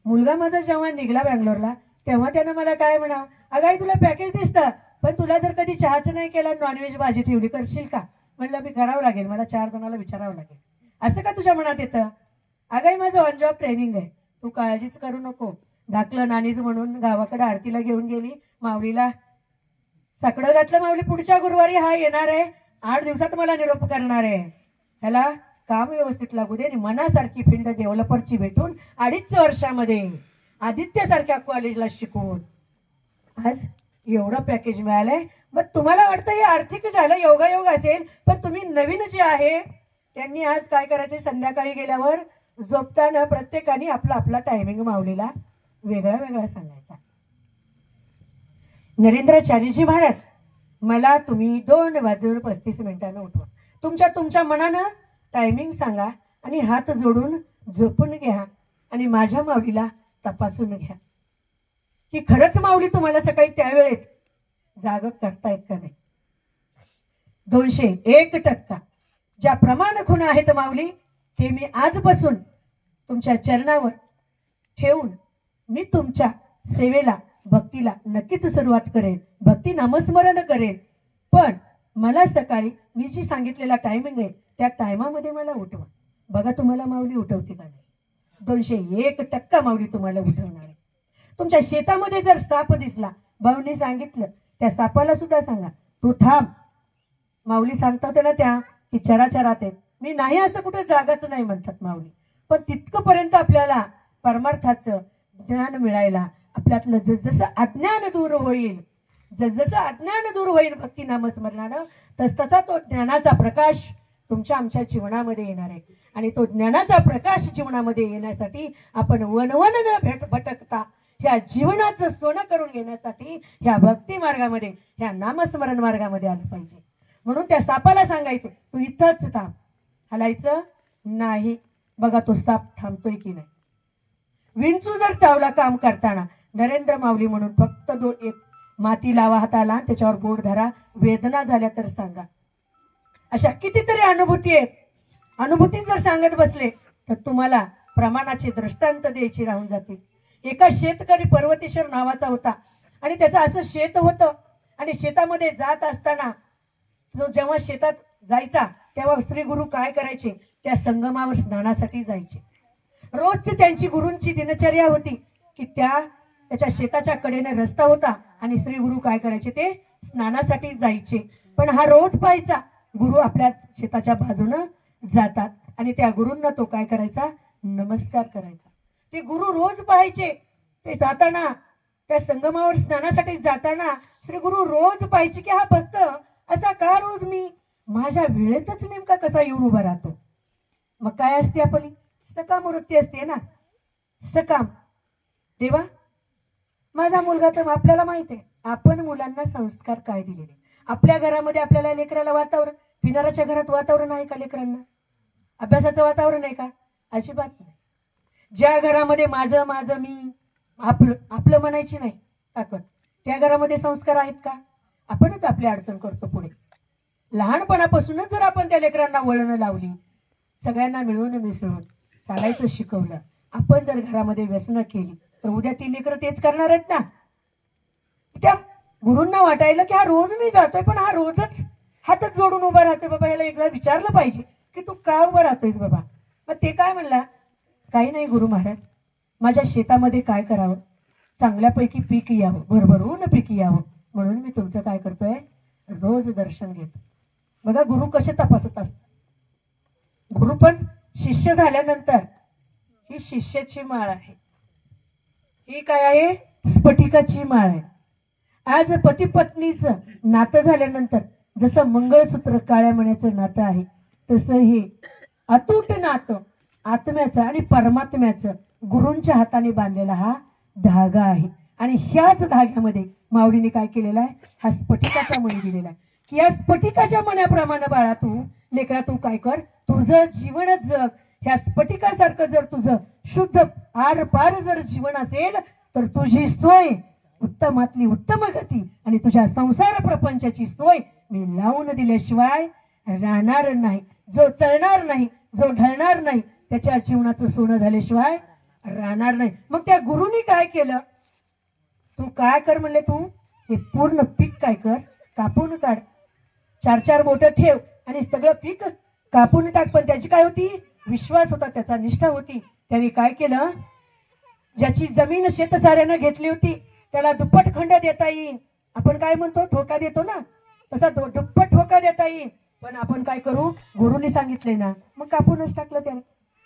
मुलगा माझा जेव्हा निघला बँगलोरला, तेव्हा त्यानं मला काय म्हणावं? अगं आई, तुला पॅकेज दिसतं, पण तुला जर कधी चहाच नाही केला, नॉनव्हेज भाजी ठेवली, करशील का? म्हणलं मी करावं लागेल, मला 4 जणांना विचारावं लागेल. असं का तुझ्या मनात येतं? अगं माझं ऑन जॉब ट्रेनिंग आहे, तू काळजीच करू नको. धाकलं नानीज म्हणून गावाकडे आरतीला घेऊन गेली, माऊलीला साकडं घातलं. माऊली पुढच्या गुरुवारी हा येणार आहे, 8 दिवसात मला निरोप करणार आहे. ह्याला काम व्यवस्थित लागू दे आणि मनासारखी फील्ड डेव्हलपरची भेटून 2.5 वर्षामध्ये आदित्य सारख्या कॉलेजला शिकवून आज एवढं पॅकेज मिळालंय. मग तुम्हाला वाटतं हे आर्थिक झालं, योगायोग असेल, पण तुम्ही नवीन जे आहे त्यांनी आज काय करायचे? संध्याकाळी गेल्यावर झोपताना प्रत्येकाने आपला आपला टायमिंग माऊलीला वेगळा वेगळा सांगायचा. नरेंद्राचार्यजी महाराज, मला तुम्ही 2:35 उठवा. तुमच्या मनानं टायमिंग सांगा आणि हात जोडून झोपून घ्या आणि माझ्या माऊलीला तपासून घ्या की खरंच माऊली तुम्हाला सकाळी त्यावेळेत जाग करतायत का नाही. 201% ज्या प्रमाण खुणा आहेत माऊली ते मी आजपासून तुमच्या चरणावर ठेवून मी तुमच्या सेवेला भक्तीला नक्कीच सुरुवात करेन, भक्ती नामस्मरण करेन. पण मला सकाळी मी जी सांगितलेला टायमिंग आहे त्या टायमामध्ये मला उठवा. बघा तुम्हाला माऊली उठवते का नाही. 201% माऊली तुम्हाला उठवणार आहे. तुमच्या शेतामध्ये जर साप दिसला, भाऊनी सांगितलं त्या सापाला सुद्धा सांगा तू थांब. माऊली सांगतात ना त्या की चराचरात आहेत, मी नाही असं कुठे जागाच नाही म्हणतात माऊली. पण तितकंपर्यंत आपल्याला परमार्थाचं ज्ञान मिळायला आपल्यातलं जसं अज्ञान दूर होईल, जसं अज्ञान दूर होईल भक्ती नामस्मरणानं, तसा तो ज्ञानाचा प्रकाश तुमच्या आमच्या जीवनामध्ये येणार आहे. आणि तो ज्ञानाचा प्रकाश जीवनामध्ये येण्यासाठी आपण वनवन न भटकता ह्या जीवनाचं सोनं करून घेण्यासाठी ह्या भक्ती मार्गामध्ये ह्या नामस्मरण मार्गामध्ये आलं पाहिजे. म्हणून त्या सापाला सांगायचे तू इथंच थांब, हलायचं नाही. बघा तो साप थांबतोय की नाही. विंचू जर चावला काम करताना नरेंद्र माऊली म्हणून फक्त एक माती लावा हाताला, त्याच्यावर बोट धरा, वेदना झाल्या तर सांगा. अशा कितीतरी अनुभूती आहेत. अनुभूती जर सांगत बसले तर तुम्हाला प्रमाणाचे दृष्टांत द्यायची राहून जातील. एका शेतकरी पर्वतेश्वर नावाचा होता आणि त्याचं असं शेत होतं आणि शेतामध्ये जात असताना जो जेव्हा शेतात जायचा तेव्हा श्री गुरु काय करायचे, त्या संगमावर स्नानासाठी जायचे. रोजची त्यांची गुरूंची दिनचर्या होती की त्याच्या शेताच्या कडेने रस्ता होता आणि श्री गुरु काय करायचे, ते स्नानासाठी जायचे. पण हा रोज पाहायचा गुरु आपल्या शेताच्या बाजूनं जातात आणि त्या गुरूंना तो काय करायचा, नमस्कार करायचा. ते गुरु रोज पाहायचे. ते जाताना त्या संगमावर स्नानासाठी जाताना श्री गुरु रोज पाहायचे की हा भक्त असा का रोज मी माझ्या वेळेतच नेमका कसा येऊन उभा राहतो. मग काय असते आपली सकाम वृत्ती असते ना, सकाम. देवा माझा मुलगा, तर आपल्याला माहित आहे आपण मुलांना संस्कार काय दिलेले. आपल्या घरामध्ये आपल्याला लेकराला वातावरण, पिणाराच्या घरात वातावरण आहे का लेकरांना, अभ्यासाचं वातावरण आहे का, अजिबात नाही. ज्या घरामध्ये माझं माझं मी आपलं आपलं म्हणायची नाही ताकद, त्या घरामध्ये संस्कार आहेत का. आपणच आपली अडचण करतो पुढे. लहानपणापासूनच जर आपण त्या लेकरांना वळण लावली, सगळ्यांना मिळून मिसळून चालायचं शिकवलं, आपण जर घरामध्ये व्यसनं केली तर उद्या ती लेकरं तेच करणार आहेत ना. त्या गुरूंना वाटायला की हा रोज मी जातोय पण हा रोजच हातच जोडून उभा राहतोय. बाबा याला एकदा विचारलं पाहिजे की तू का उभा राहतोयस बाबा. मग ते काय म्हणला, काही नाही गुरु महाराज, माझ्या शेतामध्ये काय करावं, चांगल्यापैकी पीक यावं, भरभरून पीक यावं, म्हणून मी तुमचं काय करतोय, रोज दर्शन घेतो. बघा गुरु कसे तपासत असतात. गुरु पण शिष्य झाल्यानंतर ही शिष्याची माळ आहे, ही काय आहे, स्फटिकाची माळ आहे. आज पती पत्नीचं नातं झाल्यानंतर जसं मंगळसूत्र काळ्या मण्याचं नातं आहे, तसं हे अतूट नातं आत्म्याचं आणि परमात्म्याचं गुरूंच्या हाताने बांधलेला हा धागा आहे. आणि ह्याच धाग्यामध्ये माऊलीने काय केलेला आहे, हा स्फटिकाचा मणी दिलेला आहे की या स्फटिकाच्या मण्याप्रमाणे बाळा तू लेकरा तू काय कर, तुझं जीवनच जग. ह्या स्फटिकासारखं जर तुझं शुद्ध आर पार जर जीवन असेल तर तुझी सोय उत्तमातली उत्तम गती आणि तुझ्या संसार प्रपंचाची सोय मी लावून दिल्याशिवाय राहणार नाही. जो चलणार नाही, जो ढळणार नाही, त्याच्या जीवनाचं सोनं झाल्याशिवाय राहणार नाही. मग त्या गुरुनी काय केलं, तू काय कर म्हणले, तू हे पूर्ण पीक काय कर, कापून काढ, 4-4 बोटं ठेव आणि सगळं पीक कापून टाक. पण त्याची काय होती, विश्वास होता, त्याचा निष्ठा होती. त्यांनी काय केलं, ज्याची जमीन शेतसाऱ्यानं घेतली होती त्याला दुप्पट खंड देता येईल. आपण काय म्हणतो, ठोका देतो ना, तसा दुप्पट ठोका देता येईल. पण आपण काय करू, गुरुनी सांगितले ना, मग कापूनच टाकलं. त्याने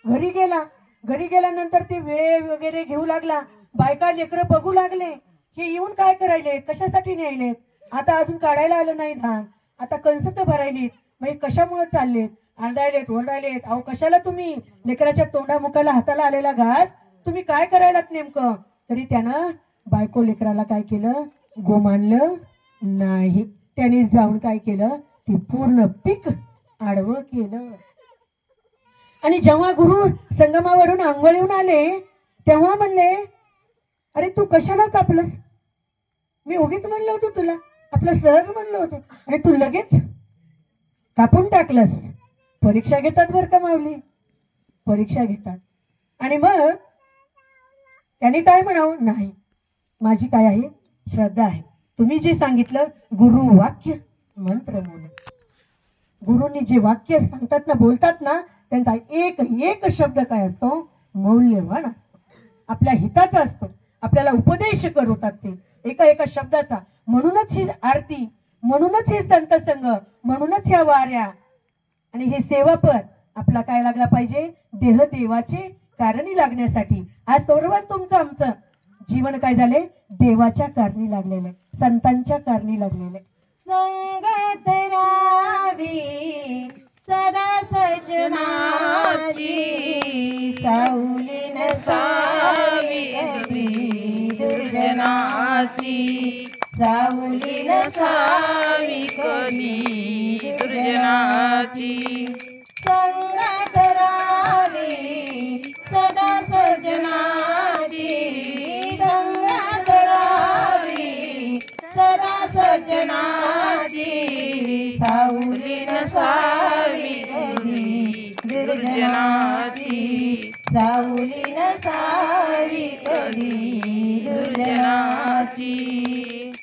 घरी गेला, घरी गेल्यानंतर ते वेळे वगैरे घेऊ लागला. बायका लेकरं बघू लागले, हे येऊन काय करायले, कशासाठी न्यायलेत, आता अजून काढायला आलं नाही धान, आता कणस तर भरायलीत, मग कशामुळे चाललेत, आंडायलेत ओरडायलेत. अहो कशाला तुम्ही लेकराच्या तोंडामुखाला हाताला आलेला घास तुम्ही काय करायलात नेमकं. तरी त्यानं बायको लेकराला काय केलं, गोमानलं नाही. त्याने जाऊन काय केलं, ते पूर्ण पीक आडवं केलं. आणि जेव्हा गुरु संगमावरून आंघोळीहून आले तेव्हा म्हणले अरे तू कशाला कापलंस? मी उगीच म्हणलं होतं तुला, आपलं सहज म्हणलं होतं, आणि तू लगेच कापून टाकलंस. परीक्षा घेतात बरं का माऊली, परीक्षा घेतात. आणि मग त्याने काय म्हणावं? नाही, माझी काय आहे? श्रद्धा आहे. तुम्ही जे सांगितलं गुरु वाक्य मंत्र बोल, गुरुनी जे वाक्य सांगतात ना, बोलतात ना, त्यांचा एक एक शब्द काय असतो? मौल्यवान असतो, आपल्या हिताचा असतो, आपल्याला उपदेश करतात ते एका एका शब्दाचा. म्हणूनच ही आरती, म्हणूनच हे संत संघ, म्हणूनच ह्या वाऱ्या आणि हे सेवापद आपला काय लागला पाहिजे? देह देवाचे कारणी लागण्यासाठी. आज सर्वात तुमचं आमचं जीवन काय झाले? देवाच्या कारणी लागलेलं आहे, संतांच्या कारणी लागलेलं आहे. संगत रावी सदा सजनाची, सावली नसावी कधी दुर्जनाची, सावली नसावी कधी दुर्जनाची. संगत रावी सदा सजनाची, संगत रावी सदा सजनाची, सावली नसावी कधी दुर्जनाची, सावली नसावी कधी दुर्जनाची.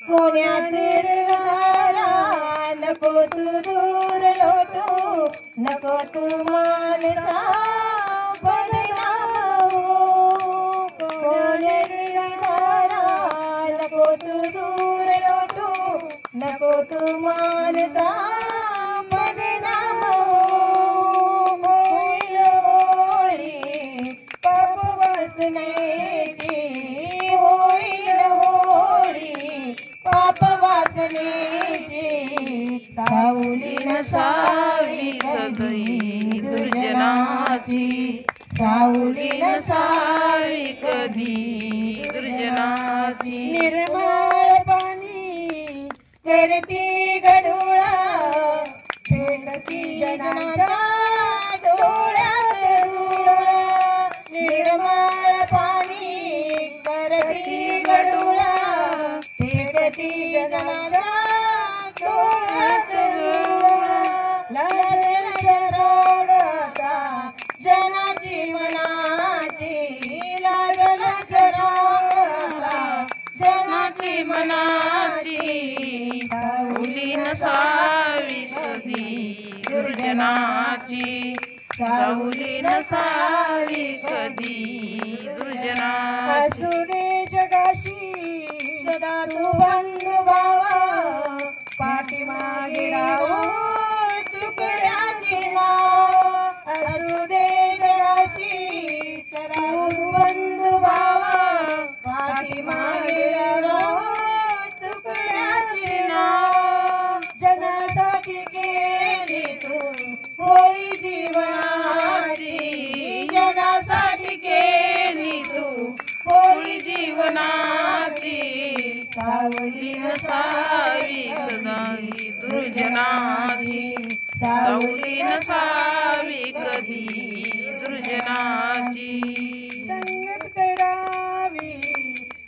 कोण्यात निर्धारा नको तू दूर लोटू, नको तू मानसा बदनामो. कोण्यात निर्धारा नको तू दूर लोटू, नको तू मानसा बदनामो. होईल होळी पाप वासनेची, होईल होळी पाप वासनेची, सावली नसावी कधी दुर्जनाची, सावली नसावी कधी दुर्जनाची. निर्मळ पाणी करती गडुळा, फेकती जनाच्या डोळ्यात धुळा. निर्मळ पाणी करती गडुळा, फेकती जनाच्या डोळ्यात धुळा. लाजन रागता जनाची मनाची, लाजन रागता जनाची मनाची, सावली नसावी कधी दुर्जनाची, सावली नसावी कधी दुर्जनाची. असुरे जगाशी सदा तू बंधू भावा, पाठीमागे राहो तुकड्याची नाव. असुरे जगाशी सदा तू बंधू भावा, पाठीमागे राहो तुकड्याची नाव. जनासाठी केली तू होळी जीवनाची, जगासाठी केली तू होळी जीवनाची, सावली नसावी सदा दुर्जनाची, सावली नसावी कधी दुर्जनाची. संगत करावी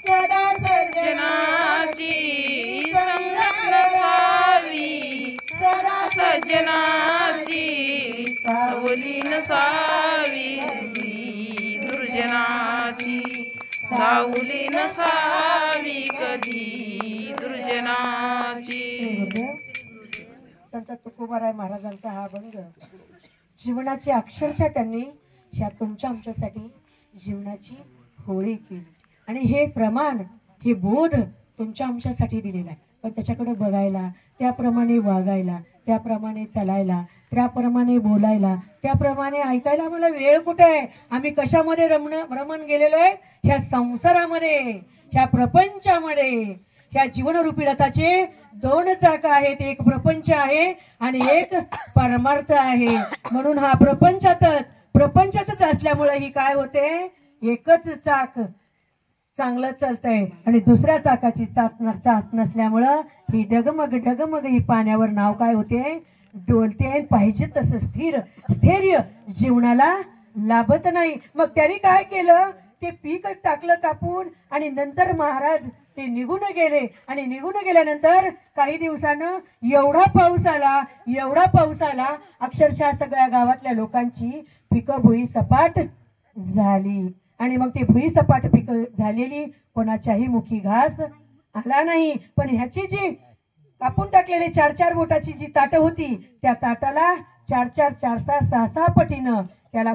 सदा सज्जनाची, संगत नसावी सदा सज्जनाची, सावली नसावी दुर्जनाची, सावली नसावी कधी दुर्जनाची. संत तुकोबाराय महाराजांचा हा अभंग जीवनाची अक्षरशः त्यांनी ह्या तुमच्या आमच्यासाठी जीवनाची होळी केली. आणि हे प्रमाण, हे बोध तुमच्या आमच्यासाठी दिलेला आहे. पण त्याच्याकडे बघायला, त्याप्रमाणे वागायला, त्याप्रमाणे चालायला, त्याप्रमाणे बोलायला, त्याप्रमाणे ऐकायला आम्हाला वेळ कुठे आहे? आम्ही कशामध्ये रमण गेलेलो आहे? ह्या संसारामध्ये, ह्या प्रपंचामध्ये. ह्या जीवनरूपी रथाचे दोन चाक आहेत, एक प्रपंच आहे आणि एक परमार्थ आहे. म्हणून हा प्रपंचातच असल्यामुळे ही काय होते? एकच चाक चांगलं चालतंय आणि दुसऱ्या चाकाची चाक नसल्यामुळं ही डगमग ही पाण्यावर नाव काय होते? डोलते. पाहिजे तसं स्थैर्य जीवनाला लाभत नाही. मग त्यांनी काय केलं? ते पीक टाकलं कापून आणि नंतर महाराज ते निघून गेले आणि निघून गेल्यानंतर काही दिवसानं एवढा पाऊस आला अक्षरशः सगळ्या गावातल्या लोकांची पिकं भुईसपाट झाली आणि मग ती भुईसपाट पिकं झालेली कोणाच्याही मुखी घास आला नाही. पण ह्याची जी कापून टाकलेली 4-4 बोटाची जी ताटं होती त्या ताटाला 4-4, 4-6, 6-6 पटीनं त्याला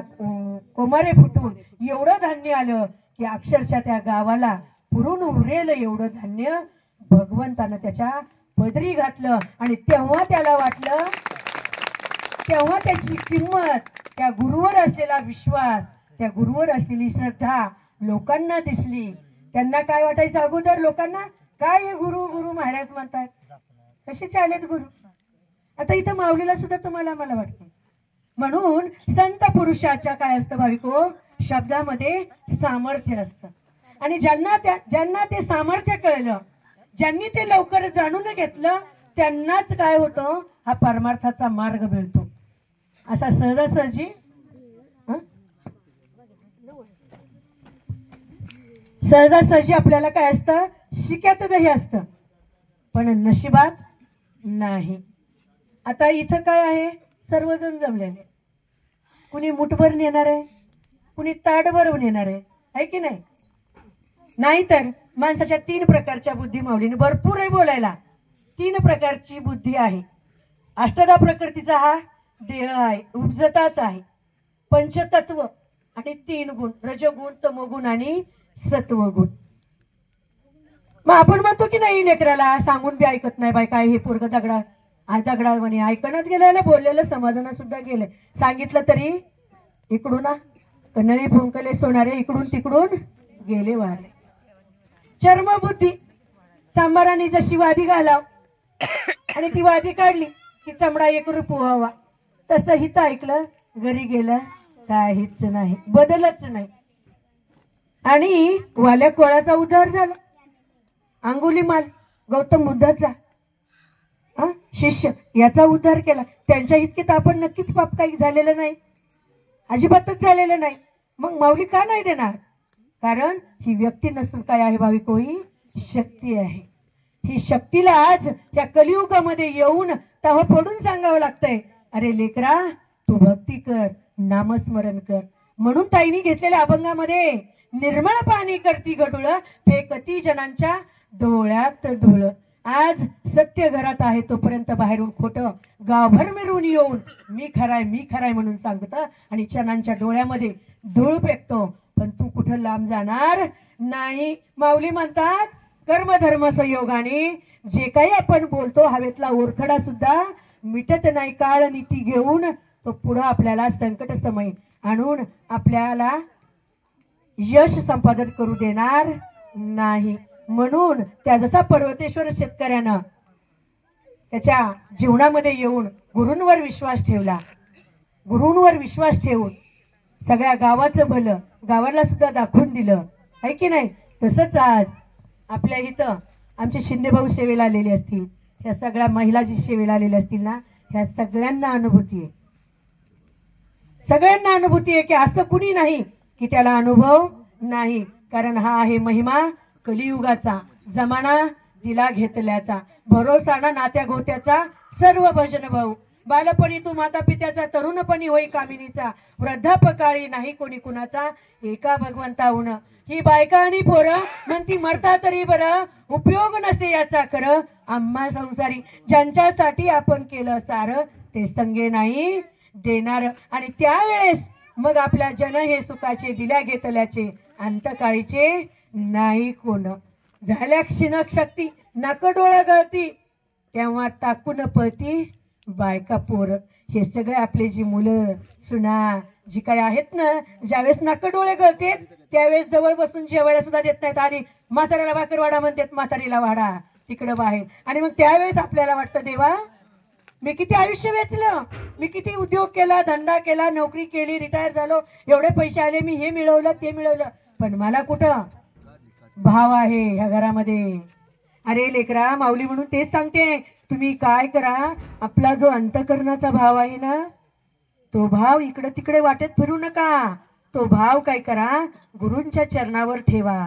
कोमारे फुटून एवढं धान्य आलं की अक्षरशः त्या गावाला पुरून उरेल एवढं धान्य भगवंतानं त्याच्या पदरी घातलं. आणि तेव्हा त्याला वाटलं, तेव्हा त्याची किंमत, त्या गुरुवर असलेला विश्वास, त्या गुरुवर असलेली श्रद्धा लोकांना दिसली. त्यांना काय वाटायचं अगोदर लोकांना, काय हे गुरु गुरु महाराज म्हणतात, कसे चालेत गुरु. आता इथं माऊलीला सुद्धा तुम्हाला मला वाटतं. म्हणून संत पुरुषाच्या काय असतं भाविको, शब्दामध्ये सामर्थ्य असतं. आणि ज्यांना ते सामर्थ्य कळलं, ज्यांनी ते लवकर जाणून घेतलं, त्यांनाच काय होतं, हा परमार्थाचा मार्ग मिळतो. असा सहजासहजी आपल्याला काय असतं, शिक्यात दही असतं, पण नशिबात नाही. आता इथं काय आहे, सर्वजण जमलेले, कुणी मुठभर नेणार आहे, कुणी ताटभर नेणार आहे की नाही. नाहीतर माणसाच्या 3 प्रकारच्या बुद्धी माऊलीने भरपूर आहे बोलायला. 3 प्रकारची बुद्धी आहे. अष्टधा प्रकृतीचा हा देह आहे, उपजताच आहे. पंचतत्व आणि 3 गुण, रजगुण, तमोगुण आणि सत्वगुण. मग आपण म्हणतो की नाही, लेकराला सांगून बी ऐकत नाही बाय, काय हे पोरग दगडा म्हणे, ऐकणच गेलं, बोललेलं समाजानं सुद्धा गेलं. सांगितलं तरी इकडून कन्नडी फुंकले सोनारे, इकडून तिकडून गेले वारे. चर्मबुद्धी, चांबाराने जशी वादी घालाव आणि ती वादी काढली की चमडा 1 रुपया व्हावा, तसं हित ऐकलं, घरी गेलं, काहीच नाही, बदलच नाही. आणि वाल्या कोळाचा उद्धार झाला. अंगुलीमाल, गौतम बुद्धाचा शिष्य, याचा उद्धार केला. त्यांच्या इतके तर आपण नक्कीच पाप काही झालेलं नाही, अजिबातच झालेलं नाही. मग माऊली का नाही देणार? कारण ही व्यक्ती नसून काय आहे भाविको, ही शक्ती आहे. ही शक्तीला आज या कलियुगामध्ये येऊन तह पडून सांगावं लागतंय, अरे लेकरा, तू भक्ती कर, नामस्मरण कर. म्हणून ताईनी घेतलेल्या अभंगामध्ये, निर्मळ पाणी करती गडुळ, फेकती जनांच्या डोळ्यात धुळ. आज सत्य घरात आहे तोपर्यंत बाहेरून खोटं गावभर मिरून येऊन मी खराय म्हणून सांगतं आणि जनांच्या डोळ्यामध्ये धूळ फेकतो. पण तू कुठं लांब जाणार नाही. माऊली म्हणतात, कर्मधर्म संयोगाने जे काही आपण बोलतो, हवेतला ओरखडा सुद्धा मिटत नाही. काळ नीती घेऊन तो पुढं आपल्याला संकट समय आणून आपल्याला यश संपादन करू देणार नाही. म्हणून त्या जसा पर्वतेश्वर शेतकऱ्यानं त्याच्या जीवनामध्ये येऊन गुरूंवर विश्वास ठेवला, गुरूंवर विश्वास ठेवून सगळ्या गावाचं भलं गावाला सुद्धा दाखवून दिलं आहे की नाही. तसंच आज आपल्या इथं आमचे शिंदे भाऊ सेवेला आलेले असतील, ह्या सगळ्या महिला जी सेवेला आलेल्या असतील ना, ह्या सगळ्यांना अनुभूती आहे, सगळ्यांना अनुभूती आहे की असं कुणी नाही की त्याला अनुभव नाही. कारण हा आहे महिमा कलियुगाचा, जमाना दिला घेतल्याचा, भरोसाना नात्या गोत्याचा, सर्व भजन भाऊ. बालपणी तू माता पित्याचा, तरुणपणी होई कामिनीचा, वृद्धापकाळी नाही कोणी कुणाचा, एका भगवंताहून. ही बायका आणि पोरं म्हणती मरता तरी बरं, उपयोग नसे याचा खरं. आम्हा संसारी ज्यांच्यासाठी आपण केलं सार, ते संगे नाही देणार. आणि त्यावेळेस मग आपल्या जन हे सुखाचे दिल्या घेतल्याचे, अंतकाळीचे नाही कोण. झाल्या क्षीणक शक्ती, नाक डोळा गळती, तेव्हा टाकून पळती बायका पोर. हे सगळे आपले जी मुलं सुना जी काही आहेत ना, ज्यावेळेस नाक डोळे गळते त्यावेळेस जवळ बसून जेवायला सुद्धा देत नाहीत. आणि म्हाताऱ्याला भाकर वाडा म्हणतात, म्हातारीला वाडा तिकडं बाहेर. आणि मग त्यावेळेस आपल्याला वाटतं, देवा मी किती आयुष्य वेचलं, मी किती उद्योग केला, धंदा केला, नोकरी केली, रिटायर झालो, एवढे पैसे आले, मी हे मिळवलं ते मिळवलं, पण मला कुठं भाव आहे ह्या घरामध्ये. अरे लेकरा, माऊली म्हणून तेच सांगते, तुम्ही काय करा, आपला जो अंतकरणाचा भाव आहे ना, तो भाव इकडे तिकडे वाटेत फिरू नका, तो भाव काय करा, गुरूंच्या चरणावर ठेवा.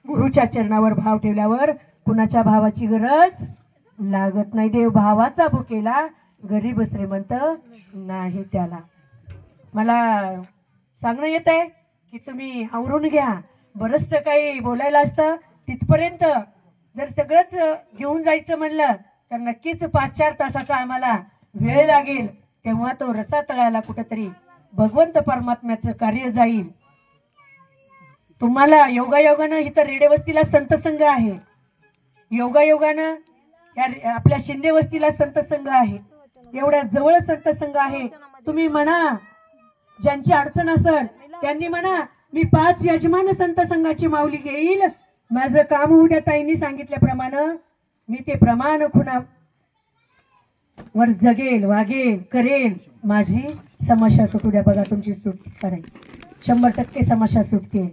गुरुच्या चरणावर भाव ठेवल्यावर कुणाच्या भावाची गरज लागत नाही. देव भावाचा भुकेला, गरीब श्रीमंत नाही त्याला. मला सांगणं येत आहे की तुम्ही आवरून घ्या. बरंचसं काही बोलायला असतं. तिथपर्यंत जर सगळंच घेऊन जायचं म्हणलं तर नक्कीच 5-4 तासाचा आम्हाला वेळ लागेल. तेव्हा तो रसा तळायला कुठेतरी भगवंत परमात्म्याचं कार्य जाईल. तुम्हाला योगायोगानं इथं रेडे वस्तीला संत संघ आहे. योगायोगानं या आपल्या शिंदे वस्तीला संत संघ आहे. एवढ्या जवळ संत संघ आहे. तुम्ही म्हणा, ज्यांची अडचण असेल त्यांनी म्हणा, मी 5 यजमान संत संघाची माऊली घेईल. माझं काम होऊ द्या. ताईंनी सांगितल्याप्रमाणे मी ते प्रमाण खुणा वर जगेल, वागेल, करेल. माझी समस्या सुटू द्या. बघा तुमची सूट करेल, 100% समस्या सुटते.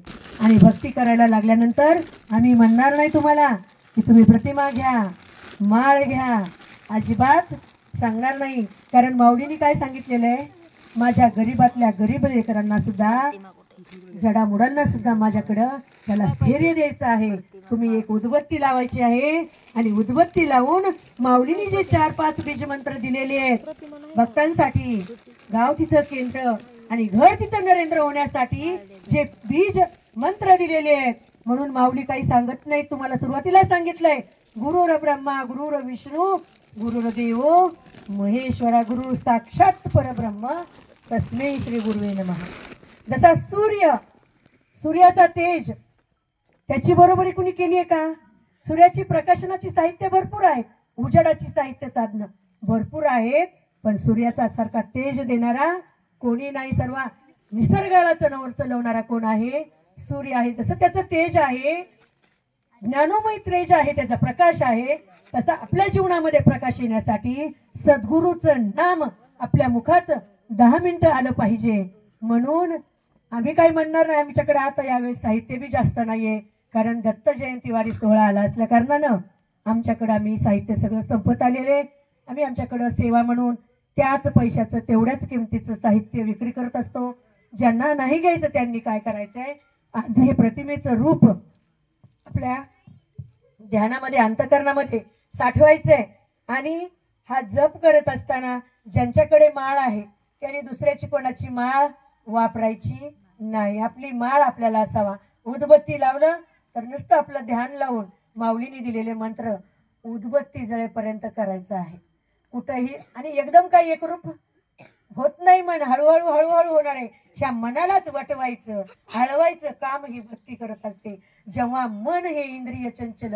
आणि भक्ती करायला लागल्यानंतर आम्ही म्हणणार नाही तुम्हाला की तुम्ही प्रतिमा घ्या, माळ घ्या, अजिबात सांगणार नाही. कारण माऊलीने काय सांगितलेलं आहे, माझ्या गरीबातल्या गरीब लेकरांना सुद्धा, जडामुडांना सुद्धा माझ्याकडं त्याला स्थैर्य द्यायचं आहे. तुम्ही एक उदबत्ती लावायची आहे आणि उदबत्ती लावून माऊलीने जे 4-5 बीज मंत्र दिलेले आहेत भक्तांसाठी, गाव तिथं केंद्र आणि घर तिथं नरेंद्र होण्यासाठी जे बीज मंत्र दिलेले आहेत. म्हणून माऊली काही सांगत नाही. तुम्हाला सुरुवातीला सांगितलंय, गुरुर ब्रह्मा गुरुर विष्णू गुरुर देवो महेश्वरा, गुरु साक्षात परब्रह्म तस्मै श्री गुरुवे नमः. जसा सूर्याचा तेज, त्याची बरोबरी कुणी केली आहे का? सूर्याची प्रकाशनाची साहित्य भरपूर आहे, उजाडाची साहित्य साधनं भरपूर आहेत, पण सूर्याचा सारखा तेज देणारा कोणी नाही. सर्व निसर्गाला चलवणारा कोण आहे? सूर्य आहे. जसं त्याचं तेज आहे, ज्ञानोमय तेज आहे, त्याचा प्रकाश आहे, तसा आपल्या जीवनामध्ये प्रकाश येण्यासाठी सद्गुरूचं नाम आपल्या मुखात 10 मिनिटं आलं पाहिजे. म्हणून आम्ही काही म्हणणार नाही. आमच्याकडे आता यावेळेस साहित्य बी जास्त नाहीये, कारण दत्त जयंतीवारी सोहळा आला असल्या कारणानं आमच्याकडे आम्ही साहित्य सगळं संपत आलेले. आम्ही आमच्याकडं सेवा म्हणून त्याच पैशाचं, तेवढ्याच किमतीचं साहित्य विक्री करत असतो. ज्यांना नाही घ्यायचं त्यांनी काय करायचंय, आज हे प्रतिमेचं रूप आपल्या ध्यानामध्ये, अंतकरणामध्ये साठवायचंय. आणि हा जप करत असताना ज्यांच्याकडे माळ आहे त्यांनी दुसऱ्याची कोणाची माळ वापरायची नाही. आपली माळ आपल्याला असावा. उदबत्ती लावलं तर नुसतं आपलं ध्यान लावून माऊलीने दिलेले मंत्र उदबत्ती जळेपर्यंत करायचं आहे कुठंही. आणि एकदम काही एकरूप होत नाही. मन हळूहळू हळूहळू होणार आहे. ह्या मनालाच वटवायचं, हळवायचं काम ही भक्ती करत असते. जेव्हा मन हे इंद्रिय चंचल